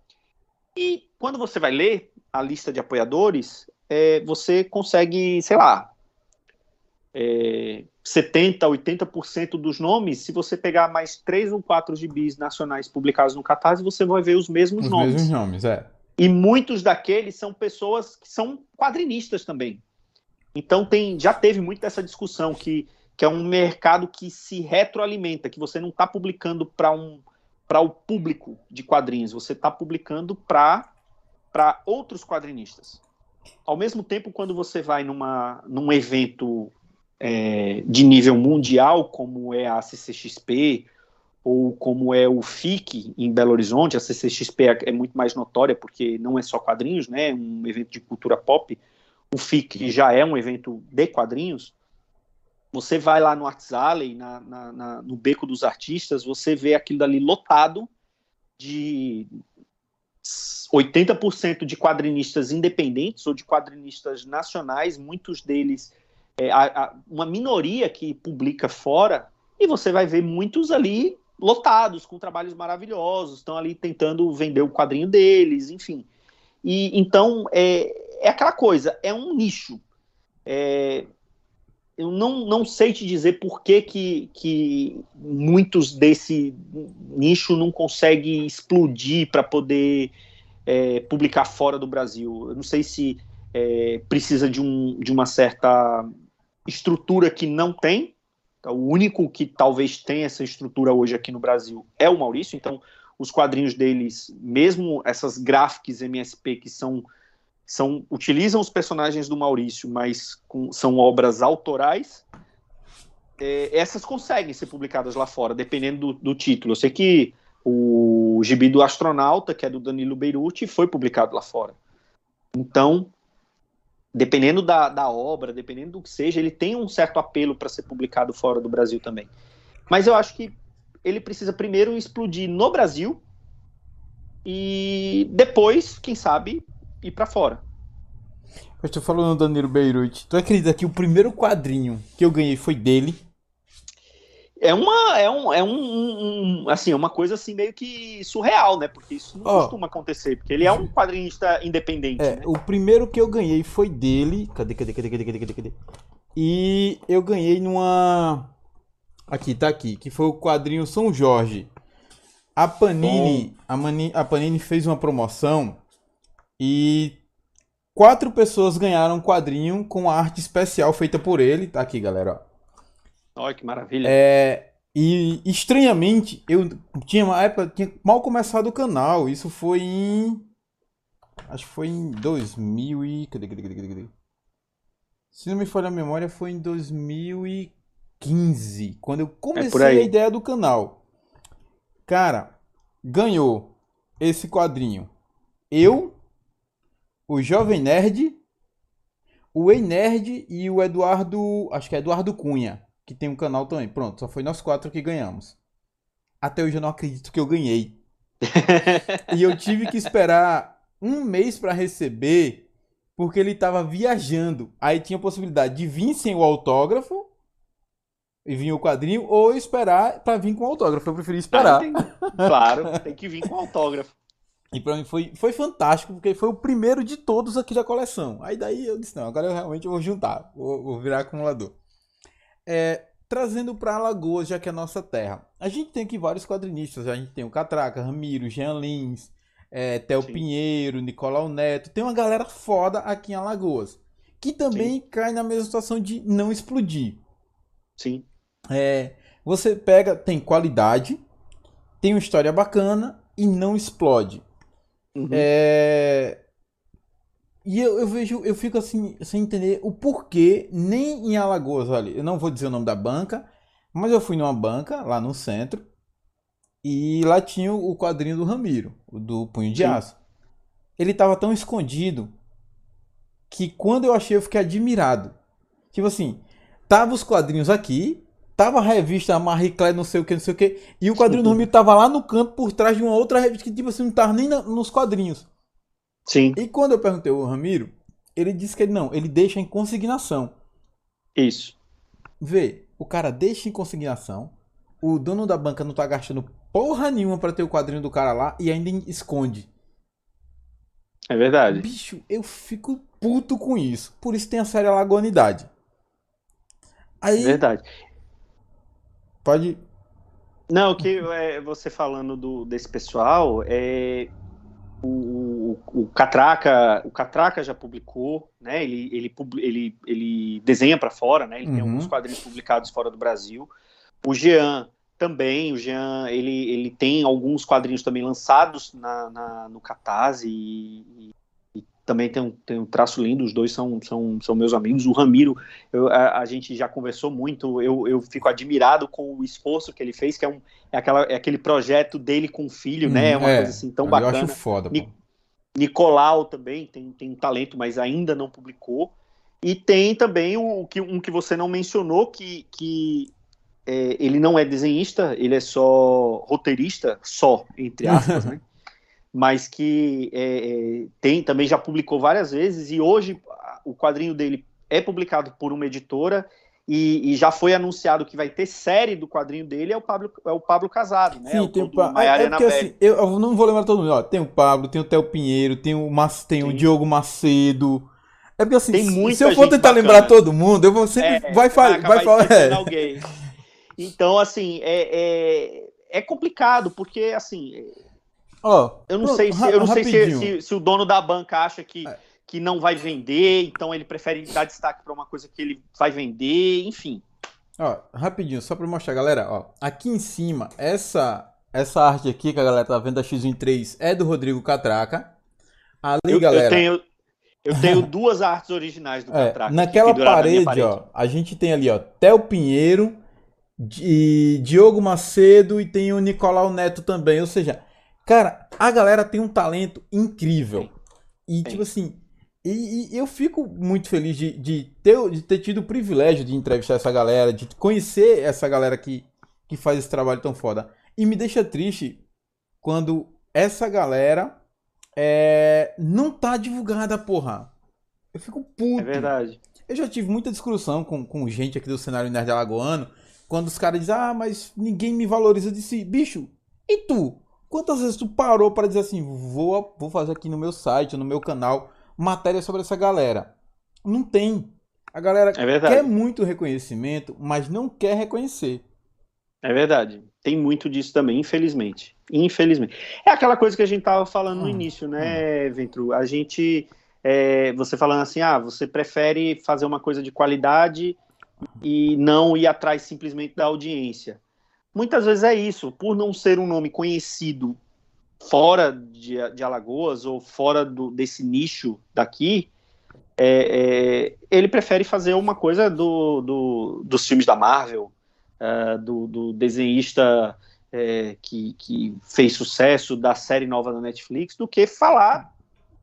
E quando você vai ler a lista de apoiadores, você consegue, sei lá, 70%, 80% dos nomes. Se você pegar mais 3 ou 4 gibis nacionais publicados no Catarse, você vai ver os mesmos nomes. Os mesmos nomes, E muitos daqueles são pessoas que são quadrinistas também. Então já teve muito dessa discussão que é um mercado que se retroalimenta, que você não está publicando para o público de quadrinhos, você está publicando para outros quadrinistas. Ao mesmo tempo, quando você vai num evento de nível mundial, como é a CCXP, ou como é o FIC em Belo Horizonte, a CCXP é muito mais notória, porque não é só quadrinhos, né? É um evento de cultura pop. O FIC já é um evento de quadrinhos. Você vai lá no Arts Alley, no Beco dos Artistas, você vê aquilo dali lotado de 80% de quadrinistas independentes ou de quadrinistas nacionais, muitos deles, uma minoria que publica fora, e você vai ver muitos ali lotados, com trabalhos maravilhosos, estão ali tentando vender o quadrinho deles, enfim. E então, é aquela coisa, é um nicho. Eu não sei te dizer por que muitos desse nicho não conseguem explodir para poder publicar fora do Brasil. Eu não sei se precisa de uma certa estrutura que não tem. Então, o único que talvez tenha essa estrutura hoje aqui no Brasil é o Maurício. Então, os quadrinhos deles, mesmo essas graphics MSP que utilizam os personagens do Maurício, mas são obras autorais, essas conseguem ser publicadas lá fora, dependendo do título. Eu sei que o gibi do Astronauta, que é do Danilo Beirute, foi publicado lá fora. Então, dependendo da obra, dependendo do que seja, ele tem um certo apelo para ser publicado fora do Brasil também. Mas eu acho que ele precisa primeiro explodir no Brasil e depois, quem sabe, ir para fora. Eu estou falando do Danilo Beirute. Tu acredita que o primeiro quadrinho que eu ganhei foi dele? Assim, uma coisa assim meio que surreal, né? Porque isso não costuma acontecer, porque ele é um quadrinista independente, né? O primeiro que eu ganhei foi dele. Cadê? E eu ganhei numa... Aqui, tá aqui. Que foi o quadrinho São Jorge. A Panini fez uma promoção e 4 pessoas ganharam um quadrinho com a arte especial feita por ele. Tá aqui, galera, ó. Olha que maravilha. E estranhamente, eu tinha uma época, tinha mal começado o canal. Isso foi em... Acho que foi em 2000 e... Cadê? Se não me falha a memória, foi em 2015, quando eu É por comecei a aí. ideia do canal. Cara, ganhou esse quadrinho. Eu, o Jovem Nerd, o Ei Nerd e o Eduardo, acho que é Eduardo Cunha, que tem um canal também. Pronto, só foi nós 4 que ganhamos. Até hoje eu não acredito que eu ganhei. E eu tive que esperar um mês pra receber, porque ele tava viajando. Aí tinha a possibilidade de vir sem o autógrafo e vir o quadrinho, ou esperar pra vir com o autógrafo. Eu preferi Aí esperar. tem, claro, tem que vir com autógrafo. E pra mim foi fantástico, porque foi o primeiro de todos aqui da coleção. Aí daí eu disse, não, agora eu realmente vou juntar, vou virar acumulador. Trazendo pra Alagoas, já que é a nossa terra. A gente tem aqui vários quadrinistas, a gente tem o Catraca, Ramiro, Jean Lins, Theo Sim, Pinheiro, Nicolau Neto. Tem uma galera foda aqui em Alagoas, que sim, também cai na mesma situação de não explodir. sim. Você pega, tem qualidade, tem uma história bacana e não explode. Uhum. E eu vejo, eu fico assim, sem entender o porquê, nem em Alagoas, olha, eu não vou dizer o nome da banca, mas eu fui numa banca lá no centro e lá tinha o quadrinho do Ramiro, o do Punho de Sim. Aço. Ele tava tão escondido que quando eu achei eu fiquei admirado. Tipo assim, tava os quadrinhos aqui, tava a revista Marie Claire não sei o que, não sei o que, e o quadrinho do Ramiro tava lá no canto por trás de uma outra revista que tipo assim, não tava nem nos quadrinhos. Sim, E quando eu perguntei ao Ramiro, ele disse que ele não, ele deixa em consignação. isso. Vê, o cara deixa em consignação, o dono da banca não tá gastando porra nenhuma pra ter o quadrinho do cara lá e ainda esconde. É verdade. Bicho, eu fico puto com isso. Por isso tem a série Alagoanidade. É Aí, verdade. pode. Não, o que você falando desse pessoal o Catraca já publicou, né? Ele desenha para fora, né? Ele tem alguns Uhum. quadrinhos publicados fora do Brasil. O Jean também, ele tem alguns quadrinhos também lançados no Catarse e também tem um traço lindo, os dois são meus amigos. O Ramiro, a gente já conversou muito, eu fico admirado com o esforço que ele fez, que é aquele projeto dele com o filho, né? É uma coisa assim tão Ali eu acho bacana. foda, pô. Nicolau também tem um talento, mas ainda não publicou. E tem também um que você não mencionou, que ele não é desenhista, ele é só roteirista, só, entre aspas, né? Mas que também já publicou várias vezes, e hoje o quadrinho dele é publicado por uma editora, e já foi anunciado que vai ter série do quadrinho dele, é o Pablo Casado, né? Sim, tem o Autor do É Maiara e porque assim, Annabelle. eu não vou lembrar todo mundo. Ó, tem o Pablo, tem o Theo Pinheiro, tem o Sim. Diogo Macedo. É porque assim, Tem se eu muita for gente tentar lembrar bacana. todo mundo, eu vou sempre. Você vai Vai acabar falar. esquecendo alguém. Então, assim, é complicado, porque, assim, Ó, eu não pronto, sei se, rapidinho. se o dono da banca acha que não vai vender, então ele prefere dar destaque para uma coisa que ele vai vender, enfim. Ó, rapidinho, só pra mostrar, galera, ó. Aqui em cima, essa arte aqui que a galera tá vendo da X13 é do Rodrigo Catraca. Ali, Eu, eu galera, tenho, eu tenho duas artes originais do Catraca aqui naquela penduradas na minha parede, parede. ó, a gente tem ali, ó, Theo Pinheiro, Diogo Macedo e tem o Nicolau Neto também. Ou seja, cara, a galera tem um talento incrível. Tem, E tipo tem. assim, e eu fico muito feliz de ter tido o privilégio de entrevistar essa galera, de conhecer essa galera que faz esse trabalho tão foda. E me deixa triste quando essa galera não tá divulgada, porra. Eu fico É puto. verdade. Eu já tive muita discussão com gente aqui do cenário nerd alagoano, quando os caras dizem, ah, mas ninguém me valoriza. Eu disse, bicho, e tu? Quantas vezes tu parou para dizer assim, vou fazer aqui no meu site, no meu canal, matéria sobre essa galera? Não tem. A galera É quer verdade. muito reconhecimento, mas não quer reconhecer. É verdade. Tem muito disso também, infelizmente. Infelizmente. É aquela coisa que a gente tava falando no Hum, início, hum. né, Ventru? A gente. Você falando assim, você prefere fazer uma coisa de qualidade e não ir atrás simplesmente da audiência. Muitas vezes é isso, por não ser um nome conhecido fora de Alagoas ou fora desse nicho daqui, ele prefere fazer uma coisa dos filmes da Marvel, do desenhista que fez sucesso da série nova da Netflix, do que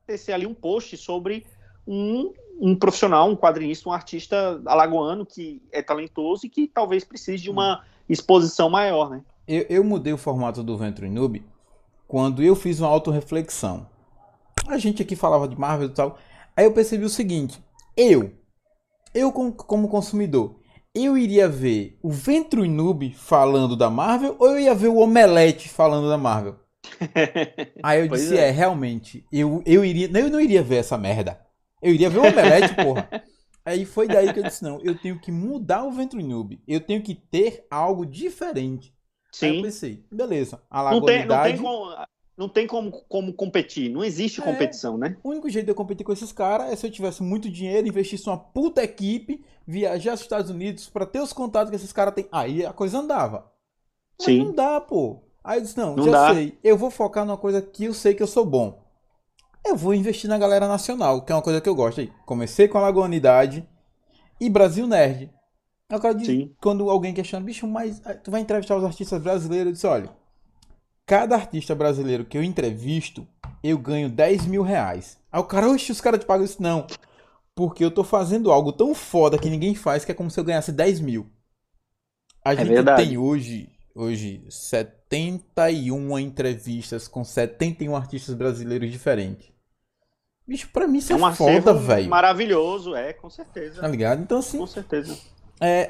tecer ali um post sobre um profissional, um quadrinista, um artista alagoano que é talentoso e que talvez precise de uma exposição maior, né? Eu mudei o formato do Venture Noob quando eu fiz uma autorreflexão. A gente aqui falava de Marvel e tal. Aí eu percebi o seguinte. Eu como consumidor, eu iria ver o Venture Noob falando da Marvel ou eu ia ver o Omelete falando da Marvel? Aí eu disse, realmente, eu não iria ver essa merda. Eu iria ver o Omelete, porra. Aí foi daí que eu disse, não, eu tenho que mudar o Venture Noob. Eu tenho que ter algo diferente. Sim. Aí eu pensei, beleza, alagoanidade... Não tem como competir, não existe competição, né? O único jeito de eu competir com esses caras é se eu tivesse muito dinheiro, investisse uma puta equipe, viajar aos Estados Unidos pra ter os contatos que esses caras têm. Aí a coisa andava. Mas Sim. Não dá, pô. Aí eu disse, não já dá. Sei, eu vou focar numa coisa que eu sei que eu sou bom. Eu vou investir na galera nacional, que é uma coisa que eu gosto. Aí comecei com a Alagoanidade e Brasil Nerd. Agora, quando alguém questiona, bicho, mas tu vai entrevistar os artistas brasileiros, eu disse, olha, cada artista brasileiro que eu entrevisto, eu ganho 10 mil reais. Aí o cara, oxe, os caras te pagam isso? Não. Porque eu tô fazendo algo tão foda que ninguém faz, que é como se eu ganhasse 10 mil. A gente tem hoje 71 entrevistas com 71 artistas brasileiros diferentes. Bicho, pra mim isso é foda, velho. Maravilhoso, com certeza. Tá ligado? Então assim... Com certeza.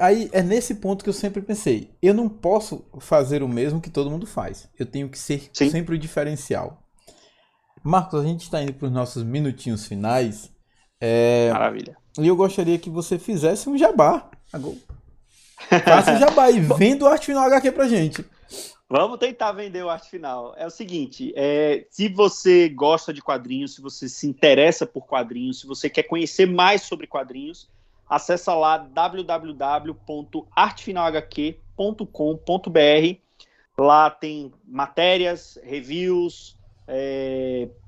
Aí é nesse ponto que eu sempre pensei, eu não posso fazer o mesmo que todo mundo faz. Eu tenho que ser sempre o diferencial. Marcos, a gente está indo para os nossos minutinhos finais. Maravilha. E eu gostaria que você fizesse um jabá. Faça o jabá aí, venda o Arte Final HQ pra gente. Vamos tentar vender o Arte Final. É o seguinte, se você gosta de quadrinhos, se você se interessa por quadrinhos, se você quer conhecer mais sobre quadrinhos, acessa lá www.artefinalhq.com.br. Lá tem matérias, reviews,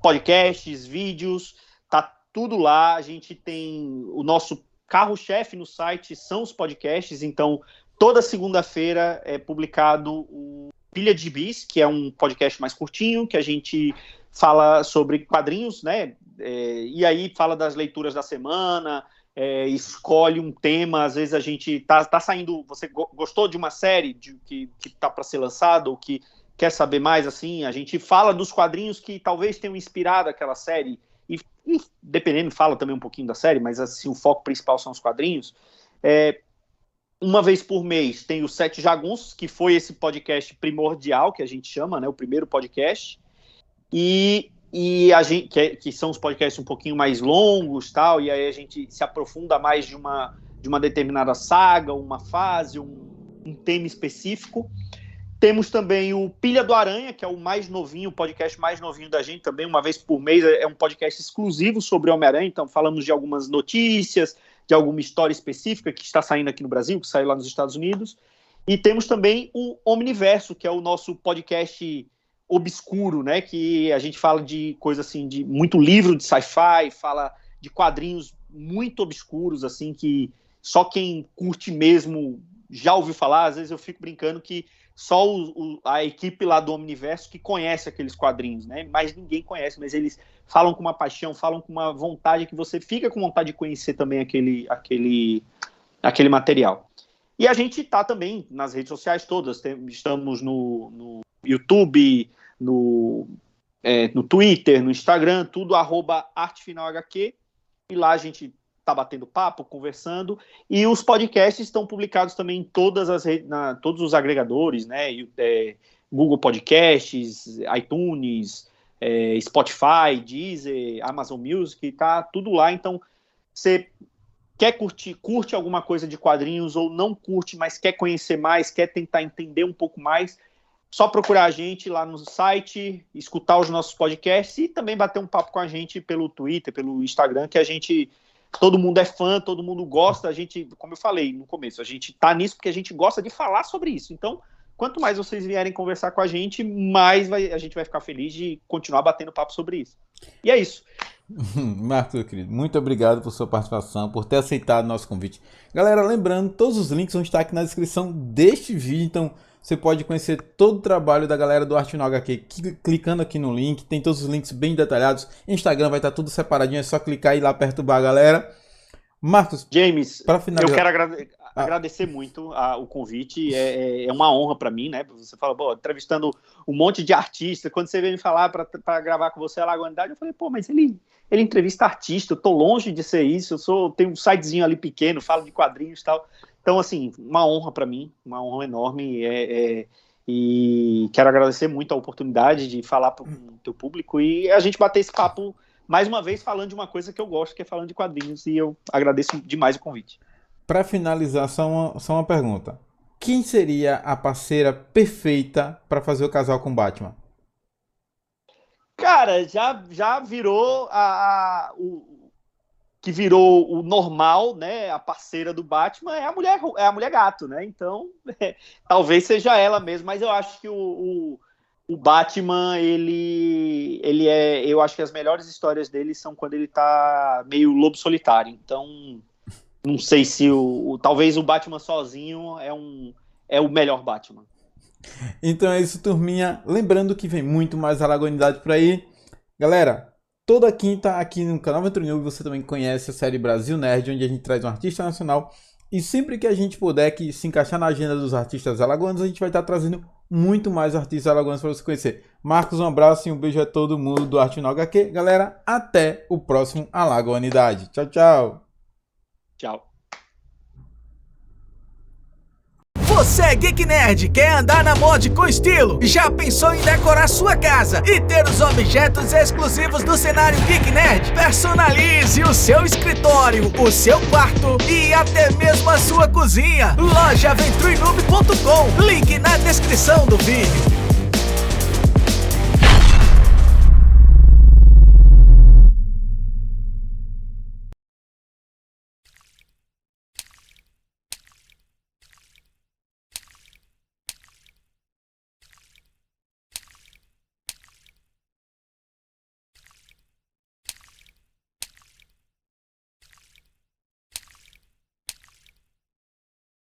podcasts, vídeos, tá tudo lá. A gente tem o nosso carro-chefe no site, são os podcasts. Então, toda segunda-feira é publicado o Pilha de Bis, que é um podcast mais curtinho, que a gente fala sobre quadrinhos, né? E aí fala das leituras da semana, escolhe um tema. Às vezes a gente tá saindo, você gostou de uma série que tá para ser lançada ou que quer saber mais, assim, a gente fala dos quadrinhos que talvez tenham inspirado aquela série e dependendo, fala também um pouquinho da série, mas assim, o foco principal são os quadrinhos. Uma vez por mês tem o Sete Jagunços, que foi esse podcast primordial que a gente chama, né, o primeiro podcast, e a gente, que são os podcasts um pouquinho mais longos, tal, e aí a gente se aprofunda mais de uma determinada saga, uma fase, um tema específico. Temos também o Pilha do Aranha, que é o mais novinho, o podcast mais novinho da gente também, uma vez por mês, é um podcast exclusivo sobre Homem-Aranha, então falamos de algumas notícias, de alguma história específica que está saindo aqui no Brasil, que saiu lá nos Estados Unidos. E temos também o Omniverso, que é o nosso podcast obscuro, né, que a gente fala de coisa assim, de muito livro de sci-fi, fala de quadrinhos muito obscuros, assim, que só quem curte mesmo já ouviu falar. Às vezes eu fico brincando que só a equipe lá do Omniverso que conhece aqueles quadrinhos, né, mas ninguém conhece, mas eles falam com uma paixão, falam com uma vontade que você fica com vontade de conhecer também aquele material. E a gente está também nas redes sociais todas, estamos no YouTube, no Twitter, no Instagram, tudo @artefinalhq, e lá a gente está batendo papo, conversando, e os podcasts estão publicados também em todas as redes, todos os agregadores, né, Google Podcasts, iTunes, Spotify, Deezer, Amazon Music, tá tudo lá. Então, você quer curte alguma coisa de quadrinhos ou não curte, mas quer conhecer mais, quer tentar entender um pouco mais, só procurar a gente lá no site, escutar os nossos podcasts e também bater um papo com a gente pelo Twitter, pelo Instagram, que todo mundo é fã, todo mundo gosta. A gente, como eu falei no começo, a gente tá nisso porque a gente gosta de falar sobre isso. Então, quanto mais vocês vierem conversar com a gente, mais a gente vai ficar feliz de continuar batendo papo sobre isso. E é isso. Marcos, meu querido, muito obrigado por sua participação, por ter aceitado o nosso convite. Galera, lembrando, todos os links vão estar aqui na descrição deste vídeo, então você pode conhecer todo o trabalho da galera do Arte no HQ clicando aqui no link. Tem todos os links bem detalhados. Instagram vai estar tudo separadinho, é só clicar e ir lá perturbar a galera. Marcos, James, para finalizar, eu quero agradecer muito o convite. É uma honra para mim, né? Você fala, pô, entrevistando um monte de artista. Quando você veio me falar para gravar com você a Lagoanidade, eu falei, pô, mas ele entrevista artista. Eu tô longe de ser isso. Tenho um sitezinho ali pequeno, falo de quadrinhos e tal. Então, assim, uma honra para mim, uma honra enorme, e quero agradecer muito a oportunidade de falar para o teu público e a gente bater esse papo, mais uma vez, falando de uma coisa que eu gosto, que é falando de quadrinhos, e eu agradeço demais o convite. Para finalizar, só uma pergunta. Quem seria a parceira perfeita para fazer o casal com Batman? Cara, já virou que virou o normal, né? A parceira do Batman é a mulher gato, né? Então, talvez seja ela mesmo, mas eu acho que o Batman, eu acho que as melhores histórias dele são quando ele tá meio lobo solitário. Então, não sei se talvez o Batman sozinho é o melhor Batman. Então é isso, turminha. Lembrando que vem muito mais Alagoanidade por aí. Galera, toda quinta aqui no canal Aventura Noob você também conhece a série Brasil Nerd, onde a gente traz um artista nacional. E sempre que a gente puder que se encaixar na agenda dos artistas alagoanos, a gente vai estar trazendo muito mais artistas alagoanos para você conhecer. Marcos, um abraço e um beijo a todo mundo do Arte no HQ. Galera, até o próximo Alagoanidade. Tchau, tchau. Tchau. Você é Geek Nerd, quer andar na mod com estilo? Já pensou em decorar sua casa e ter os objetos exclusivos do cenário Geek Nerd? Personalize o seu escritório, o seu quarto e até mesmo a sua cozinha. Loja AventureNoob.com, link na descrição do vídeo.